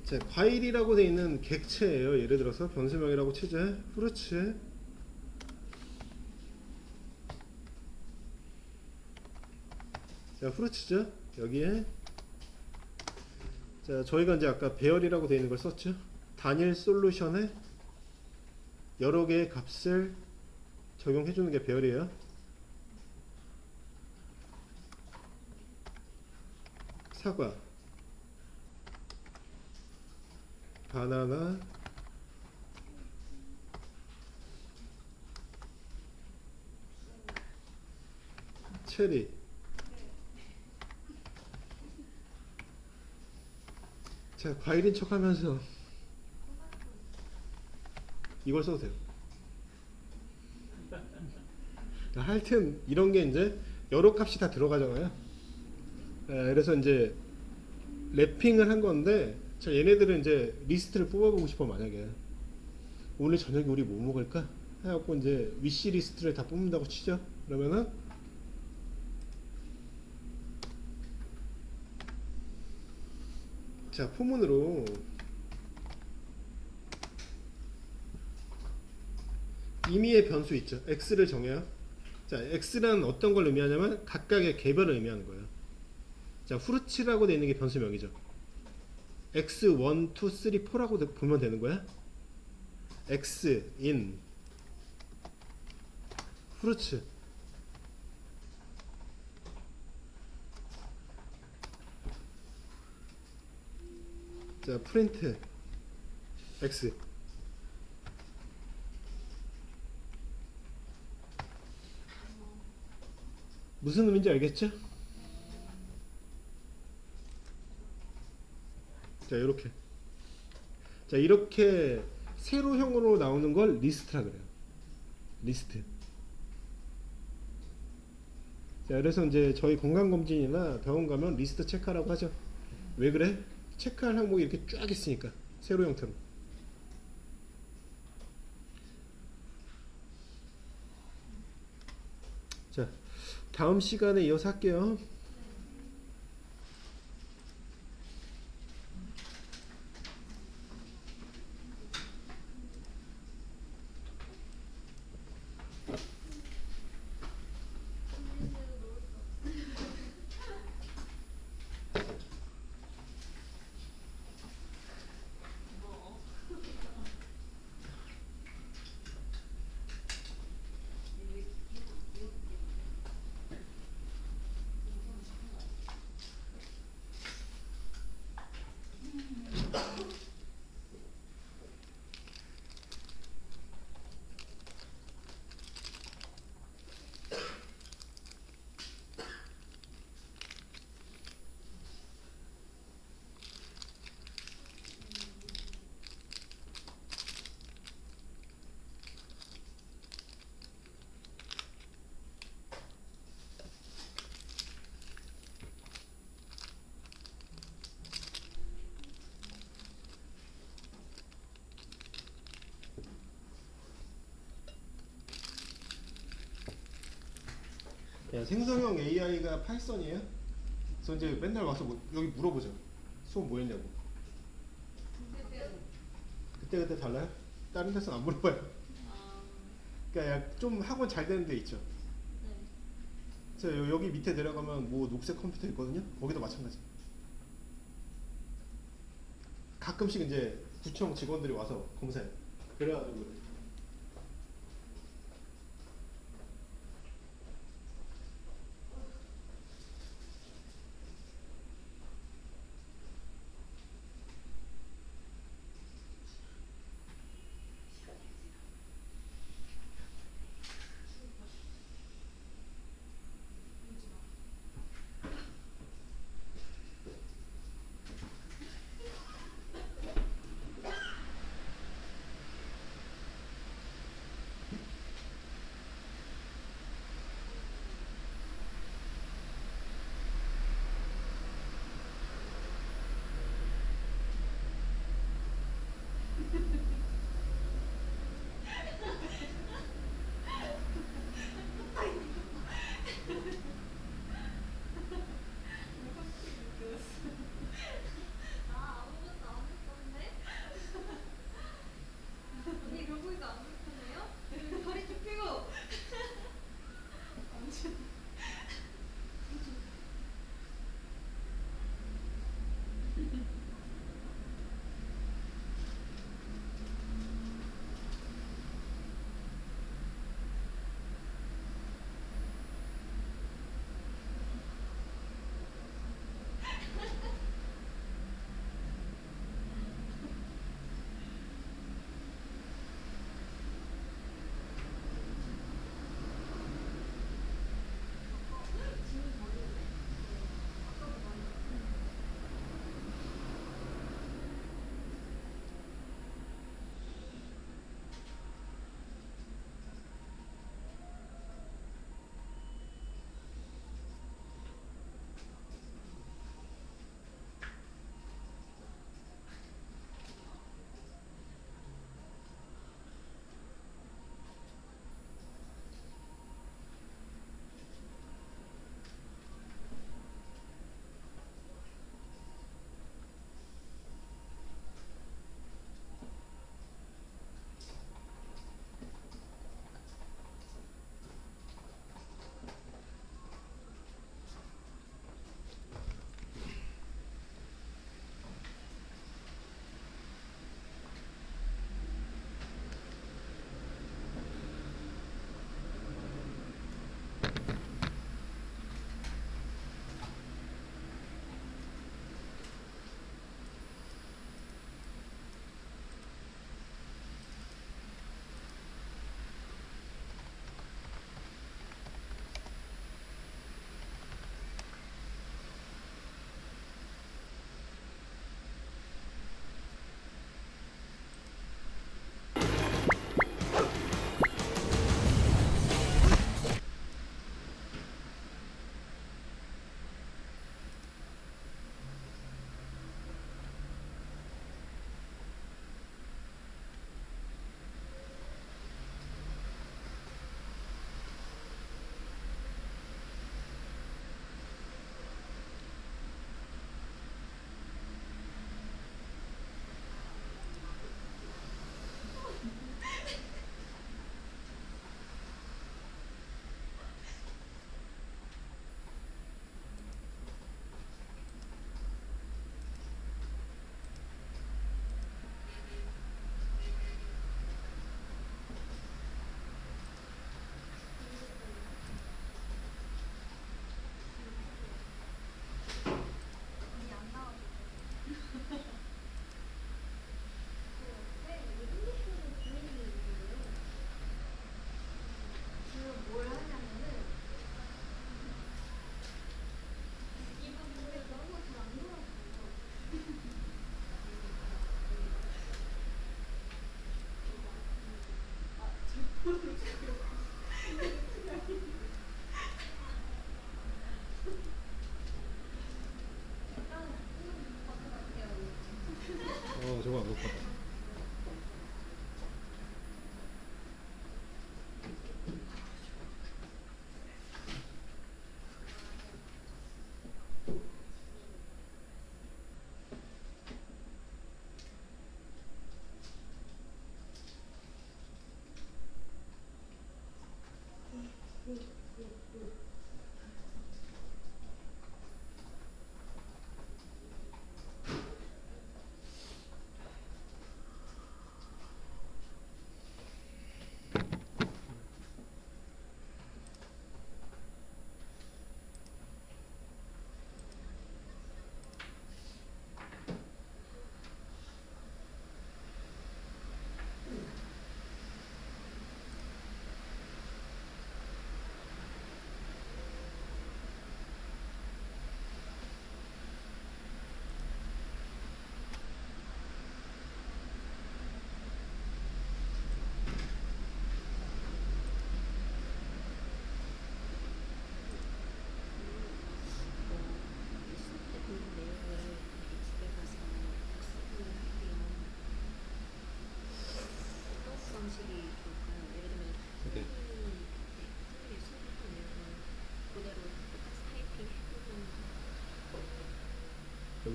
자, 과일이라고 되어 있는 객체예요. 예를 들어서 변수명이라고 치자. 후르츠. 자, 후르츠죠. 여기에 자, 저희가 이제 아까 배열이라고 되어 있는 걸 썼죠. 단일 솔루션에 여러 개의 값을 적용해 주는 게 배열이에요. 사과, 바나나, 체리. 자, 과일인 척 하면서 이걸 써도 돼요. 하여튼 이런 게 이제 여러 값이 다 들어가잖아요. 그래서 이제 랩핑을 한 건데, 자, 얘네들은 이제 리스트를 뽑아보고 싶어. 만약에 오늘 저녁에 우리 뭐 먹을까 해갖고 이제 위시 리스트를 다 뽑는다고 치죠. 그러면은 자, 포문으로 임의의 변수 있죠. x를 정해요. 자, x는 어떤 걸 의미하냐면 각각의 개별을 의미하는 거예요. 자, 후르츠라고 되어 있는 게 변수명이죠. x1, 2, 3, 4라고 보면 되는 거야. x in 후르츠. 자, 프린트 x. 무슨 의미인지 알겠죠? 자, 이렇게. 자, 이렇게 세로형으로 나오는 걸 리스트라 그래요. 리스트. 자, 그래서 이제 저희 건강검진이나 병원 가면 리스트 체크하라고 하죠. 왜 그래? 체크할 항목이 이렇게 쫙 있으니까. 세로 형태로. 자, 다음 시간에 이어서 할게요. 야, 생성형 AI가 파이썬이에요? 그래서 이제 맨날 와서 여기 물어보죠. 수업 뭐 했냐고. 그때 달라요? 다른 데서는 안 물어봐요. 아, 그러니까 좀 학원 잘 되는 데 있죠. 네. 그래서 여기 밑에 내려가면 뭐 녹색 컴퓨터 있거든요. 거기도 마찬가지. 가끔씩 이제 구청 직원들이 와서 검사해. 그래가지고 그래.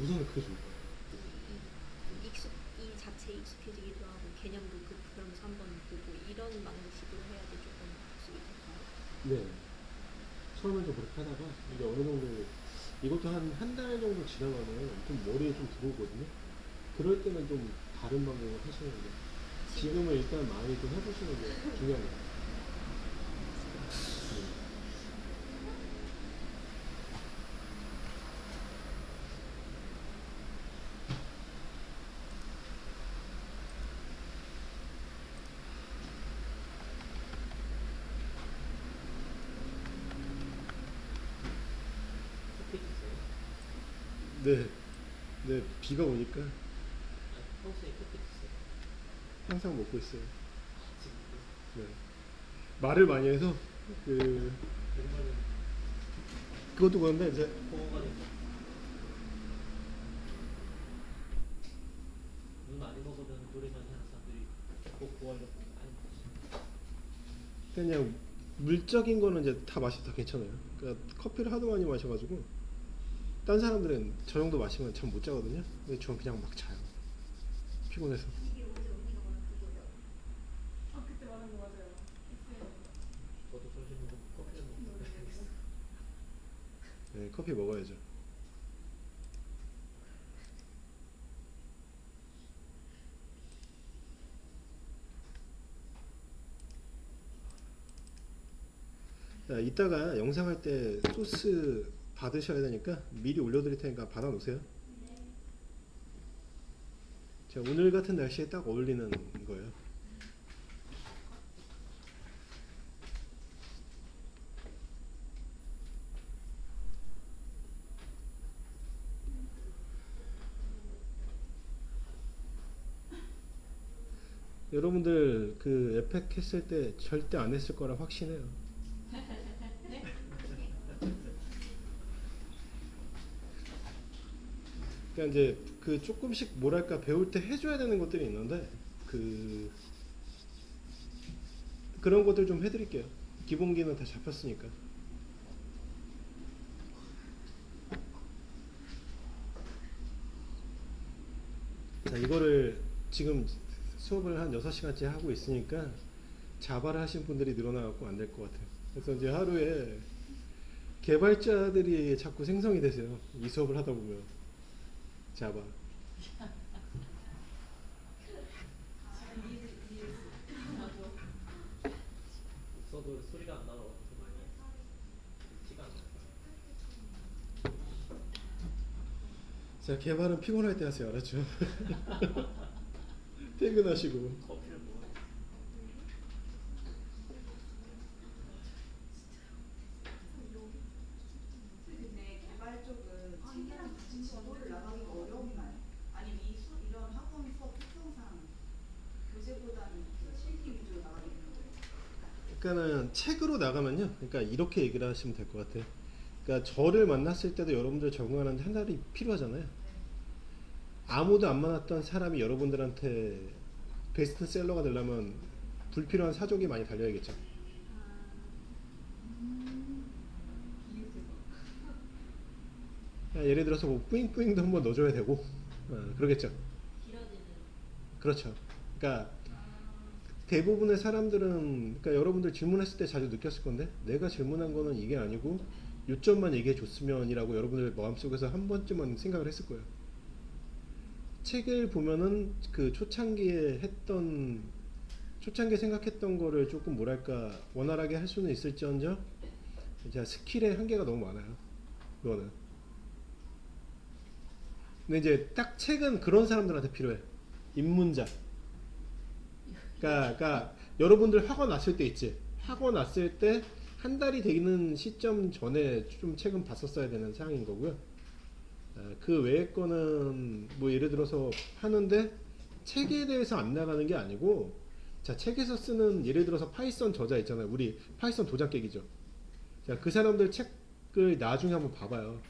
우선은 그게 좋을 이 자체에 익숙해지기도 하고 개념도 그러면서 한번 보고 이런 방식으로 해야지 조금 복습이 될까요? 네. 처음엔 좀 그렇게 하다가 이게 어느 정도 이것도 한 달 정도 지나가면 좀 머리에 좀 들어오거든요. 그럴 때는 좀 다른 방법을 하시는 게 지금은 일단 많이 좀 해보시는 게 중요합니다. 커피 드세요? 네. 네, 비가 오니까 아니, 평소에 커피 드세요? 항상 먹고 있어요. 지금도? 네. 말을 많이 해서 그 정말은 그것도 그런데 이제 포옹가 된다. 눈 안 익어서는 노래 많이 하는 사람들이 꼭 좋아하려고 많이 먹지. 그냥 물적인 거는 이제 다 맛이 다 괜찮아요. 그러니까 커피를 하도 많이 마셔가지고 딴 사람들은 저 정도 마시면 잠 못 자거든요. 근데 저는 그냥 막 자요. 피곤해서. 이게 어제 언니가 말한 그거예요. 아 그때 말한 거 맞아요. 저도 점심 먹으면 커피를 먹는데 네, 커피 먹어야죠. 자, 이따가 영상 할 때 소스 받으셔야 되니까 미리 올려드릴 테니까 받아 놓으세요. 자, 오늘 같은 날씨에 딱 어울리는 거예요. 여러분들 그 에펙 했을 때 절대 안 했을 거라 확신해요. 그러니까 이제 그 조금씩 뭐랄까 배울 때 해줘야 되는 것들이 있는데 그런 것들 좀 해드릴게요. 기본기는 다 잡혔으니까. 자, 이거를 지금 수업을 한 6시간째 하고 있으니까 자바를 하신 분들이 늘어나갖고 안 될 것 같아요. 그래서 이제 하루에 개발자들이 자꾸 생성이 되세요. 이 수업을 하다 보면. 자바. 써도 소리가 안 나서 많이 티가 안 나요. 자, 개발은 피곤할 때 하세요. 알았죠? 퇴근하시고. 커피를 먹어요. 근데 개발 쪽은 지도를 나가기가 어려운가요? 아니면 이런 학원 수업 특성상 교재보다는 이렇게 실기 위주로 나가게 되는 거예요? 그러니까는 책으로 나가면요. 그러니까 이렇게 얘기를 하시면 될 것 같아요. 그러니까 저를 만났을 때도 여러분들 적응하는데 한 달이 필요하잖아요. 아무도 안 만났던 사람이 여러분들한테 베스트셀러가 되려면 불필요한 사족이 많이 달려야겠죠. 예를 들어서 뭐 뿌잉뿌잉도 한번 넣어줘야 되고, 그러겠죠. 길어지는 그렇죠. 그러니까 대부분의 사람들은, 그러니까 여러분들 질문했을 때 자주 느꼈을 건데, 내가 질문한 거는 이게 아니고 요점만 얘기해 줬으면이라고 여러분들 마음속에서 한 번쯤은 생각을 했을 거예요. 책을 보면은 그 초창기에 생각했던 거를 조금 뭐랄까 원활하게 할 수는 있을지언정 이제 스킬의 한계가 너무 많아요. 그거는. 근데 이제 딱 책은 그런 사람들한테 필요해. 입문자. 그러니까 여러분들 학원 왔을 때 있지. 학원 왔을 때 한 달이 되는 시점 전에 좀 책은 봤었어야 되는 상황인 거고요. 그 외의 거는 뭐 예를 들어서 하는데 책에 대해서 안 나가는 게 아니고, 자, 책에서 쓰는 예를 들어서 파이썬 저자 있잖아요. 우리 파이썬 도장 깨기죠. 자, 그 사람들 책을 나중에 한번 봐봐요.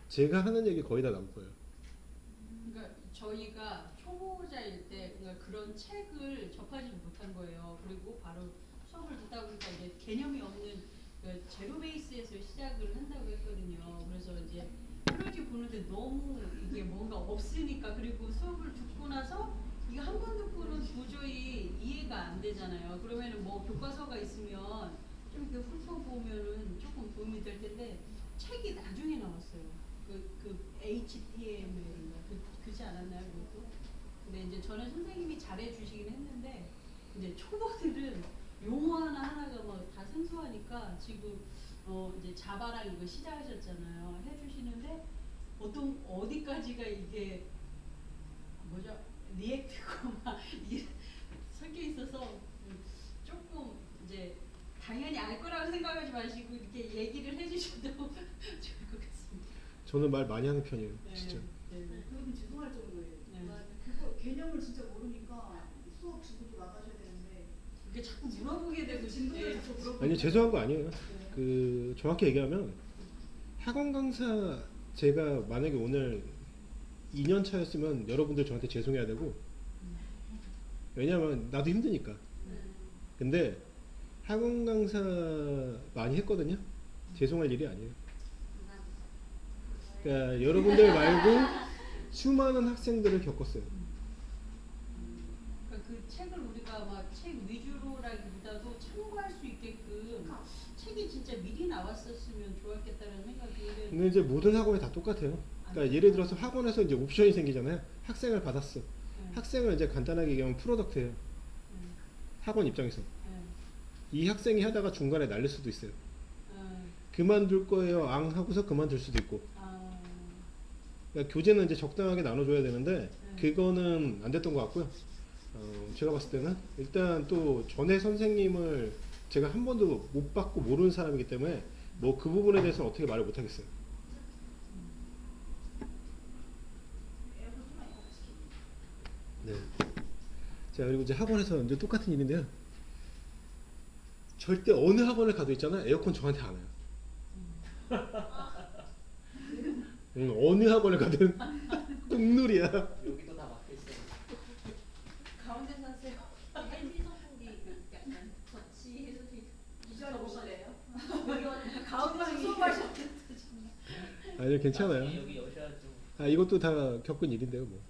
제가 하는 얘기 거의 다 나올 거예요. 그러니까 저희가 초보자일 때 그러니까 그런 책을 접하지 못한 거예요. 그리고 바로 수업을 듣다 보니까 이제 개념이 없는 그 제로 베이스에서 시작을 한다고 했거든요. 그래서 이제 프로젝트 보는데 너무 이게 뭔가 없으니까 그리고 수업을 듣고 나서 이거 한 번 듣고는 도저히 이해가 안 되잖아요. 그러면은 뭐 교과서가 있으면 좀 이렇게 훑어보면은 조금 도움이 될 텐데 책이 나중에 나왔어요. 그 HTML인가 그지 않았나요, 그것도? 근데 이제 저는 선생님이 잘해주시긴 했는데 이제 초보들은 용어 하나가 막 다 생소하니까 지금 이제 자바랑 이거 시작하셨잖아요. 해주시는데 보통 어디까지가 이게 뭐죠? 리액트고 막 이게 섞여 있어서 조금 이제 당연히 알 거라고 생각하지 마시고 이렇게 얘기를 해주셔도 좋을 것 같습니다. 저는 말 많이 하는 편이에요, 네, 진짜. 네. 그건 죄송할 정도예요. 네. 그거 개념을 진짜 모르니까 수업 지도도 나가셔야 되는데 이게 자꾸 물어보게 되고 진도를 싶네. 자꾸 물어보고 아니 죄송한 거 아니에요. 네. 그 정확히 얘기하면 학원 강사 제가 만약에 오늘 2년 차였으면 여러분들 저한테 죄송해야 되고 왜냐면 나도 힘드니까. 근데 학원 강사 많이 했거든요. 죄송할 일이 아니에요. 그러니까 여러분들 말고 수많은 학생들을 겪었어요. 그러니까 그 책을 우리가 막 책 위주로라기보다도 참고할 수 있게끔 책이 진짜 미리 나왔었으면 좋았겠다는 생각이 드는데 근데 이제 모든 학원이 다 똑같아요. 그러니까 예를 들어서 학원에서 이제 옵션이 생기잖아요. 학생을 받았어. 학생을 이제 간단하게 얘기하면 프로덕트예요. 학원 입장에서. 이 학생이 하다가 중간에 날릴 수도 있어요. 그만둘 거예요. 앙 하고서 그만둘 수도 있고. 그러니까 교재는 이제 적당하게 나눠줘야 되는데 그거는 안 됐던 것 같고요. 제가 봤을 때는 일단 또 전에 선생님을 제가 한 번도 못 받고 모르는 사람이기 때문에 뭐 그 부분에 대해서 어떻게 말을 못 하겠어요. 네. 자 그리고 이제 학원에서 이제 똑같은 일인데요. 절대 어느 학원을 가도 있잖아요. 에어컨 저한테 안 와요. 어느 학원을 가든 꾹누리야. 여기도 다 막혀 있어요. 가운데 사세요. 헬기 선풍기 약간 거치해서 이자를 오시래요? 여기 왔는데 가운데서 수업하셨는데 아니요 괜찮아요. 여기 여셔야죠. 아 이것도 다 겪은 일인데요. 뭐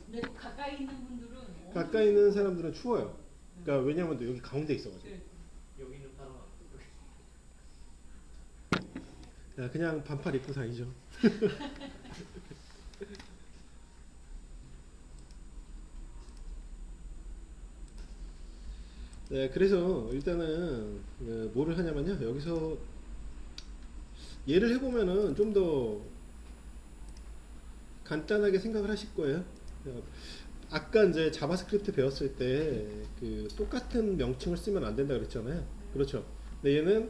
근데 또 가까이 있는 분들은 가까이 있는 사람들은 추워요. 그러니까 왜냐면 또 여기 가운데 있어가지고. 여기는 바로 야, 그냥 반팔 입고 다니죠. 네, 그래서 일단은 뭐를 하냐면요. 여기서 예를 해보면은 좀 더 간단하게 생각을 하실 거예요. 아까 이제 자바스크립트 배웠을 때 그 똑같은 명칭을 쓰면 안 된다 그랬잖아요. 그렇죠. 근데 얘는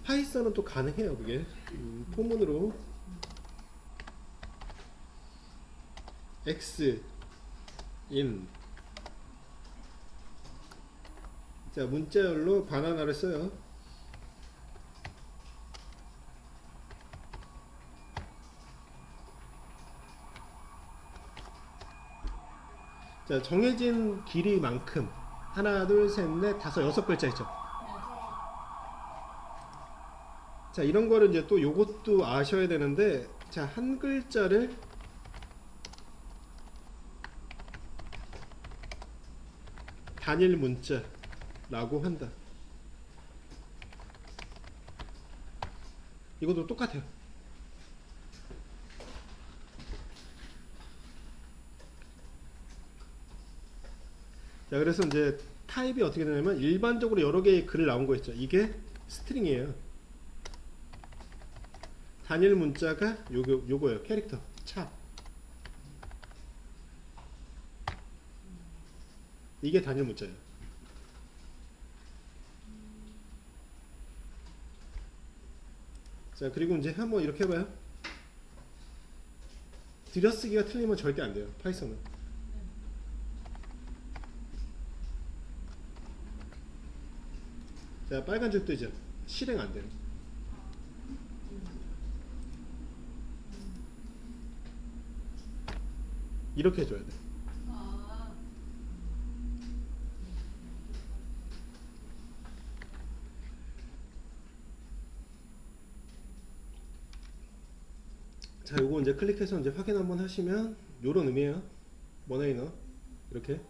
파이썬은 또 가능해요. 그게 포문으로 x in 자 문자열로 바나나를 써요. 자 정해진 길이만큼 하나 둘셋넷 다섯 여섯 글자 있죠. 자 이런 거를 이제 또 요것도 아셔야 되는데 자 한 글자를 단일 문자라고 한다. 이것도 똑같아요. 자 그래서 이제 타입이 어떻게 되냐면 일반적으로 여러 개의 글을 나온 거 있죠. 이게 스트링이에요. 단일 문자가 요거예요. 캐릭터 차. 이게 단일 문자예요. 자 그리고 이제 한번 이렇게 해봐요. 들여쓰기가 틀리면 절대 안 돼요. 파이썬은. 자 빨간 줄 뜨죠. 실행 안 돼요. 이렇게 해줘야 돼. 자, 요거 이제 클릭해서 이제 확인 한번 하시면 요런 의미예요. 원웨이너 이렇게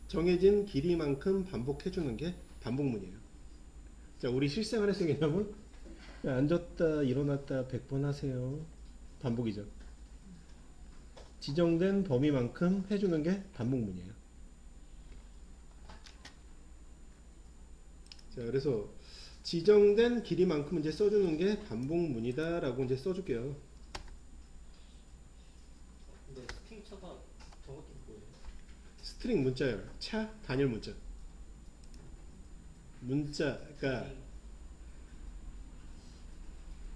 정해진 길이만큼 반복해주는 게 반복문이에요. 자, 우리 실생활에서 개념은 앉았다 일어났다 100번 하세요. 반복이죠. 지정된 범위만큼 해주는 게 반복문이에요. 자, 그래서 지정된 길이만큼 이제 써주는 게 반복문이다라고 이제 써줄게요. 근데 스팅처가 정확히 뭐예요? 스트링 문자열, 차, 단일 문자. 문자, 그러니까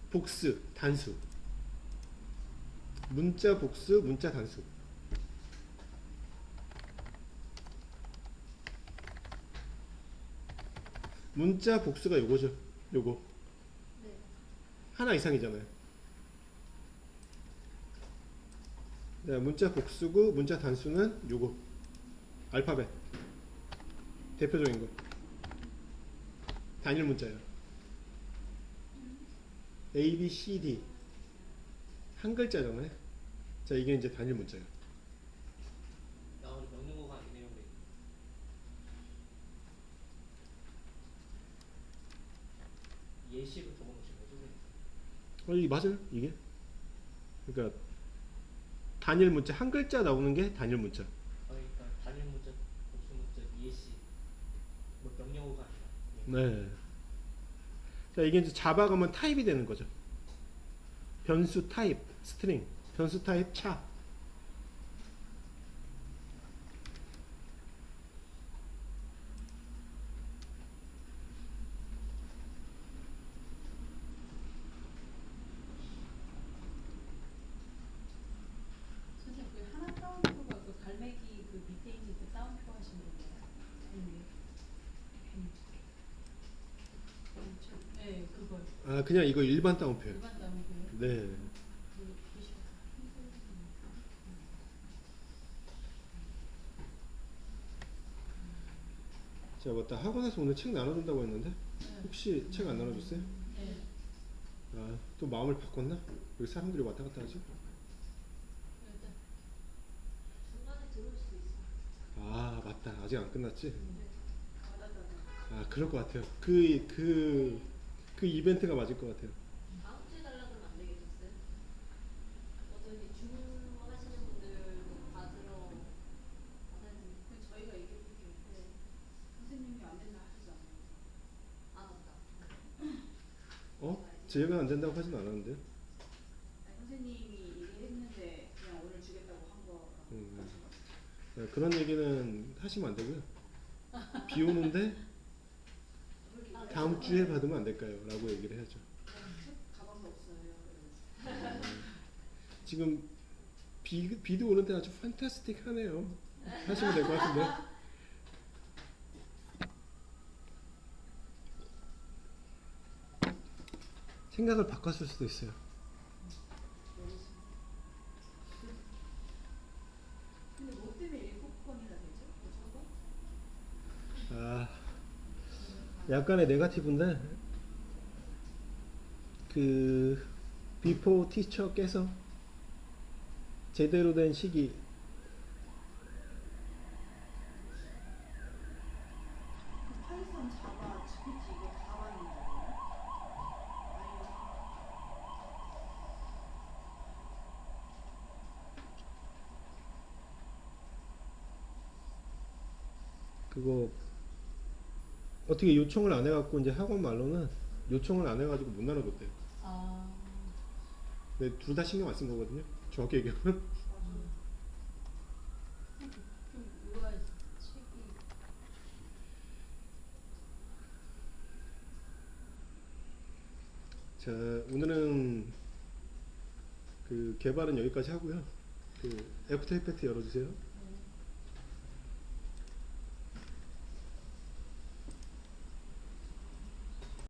복수, 단수. 문자 복수, 문자 단수. 문자 복수가 요거죠. 요거. 네. 하나 이상이잖아요. 자, 문자 복수고 문자 단수는 요거. 알파벳. 대표적인 거. 단일 문자예요. A, B, C, D. 한 글자잖아요. 자, 이게 이제 단일 문자예요. 나머지 명령어가 아니네요. 예시를 적어놓으신 거죠? 이게 맞아요, 이게. 그러니까 단일 문자 한 글자 나오는 게 단일 문자. 그러니까 단일 문자, 복수 문자, 예시 뭐 명령어가 아니라. 네. 자, 이게 이제 자바 가면 타입이 되는 거죠. 변수 타입, 스트링, 변수 타입 차. 선생님 그 하나 따옴표가 그 갈매기 그 밑에 있는 그 따옴표 하시는 거예요? 네, 그걸 아, 그냥 이거 일반 따옴표예요. 일반 따옴표요? 네. 자, 맞다. 학원에서 오늘 책 나눠준다고 했는데 혹시 책 안 나눠줬어요? 네. 아, 또 마음을 바꿨나? 여기 사람들이 왔다 갔다 하죠? 일단 중간에 들어올 수도 있어요. 아, 맞다. 아직 안 끝났지? 받았다가 아, 그럴 것 같아요. 그 이벤트가 맞을 것 같아요. 다음 주에 달라고 하면 안 되겠어요? 어차피 주문하시는 분들도 받으러 받아야 되니까. 근데 저희가 얘기해볼게요. 네. 선생님이 안 된다 하시지 않아요? 아 맞다. 어? 제가 안 된다고 하진 않았는데요. 아니, 선생님이 얘기했는데 그냥 오늘 주겠다고 한 거라고 음. 하신 거 같아요. 네, 그런 얘기는 하시면 안 되고요. 비 오는데 다음 주에 받으면 안 될까요? 라고 얘기를 해야죠. 책 가방도 없어요. 지금 비도 오는데 아주 판타스틱하네요. 하시면 될 것 같은데. 생각을 바꿨을 수도 있어요. 근데 뭐 때문에 7번이나 되죠? 뭐 저거? 아, 약간의 네거티브인데 그 비포 티처께서 제대로 된 시기 파이썬, 자바, GPT 이거 다 받는다고요? 아니면 그거 어떻게 요청을 안 해갖고 이제 학원 말로는 요청을 안 해가지고 못 나눠줬대요. 아, 근데 둘 다 신경 안 쓴 거거든요. 정확히 얘기하면. 좀 의아 책이 자, 오늘은 그 개발은 여기까지 하고요. 그 애프터 이펙트 열어주세요.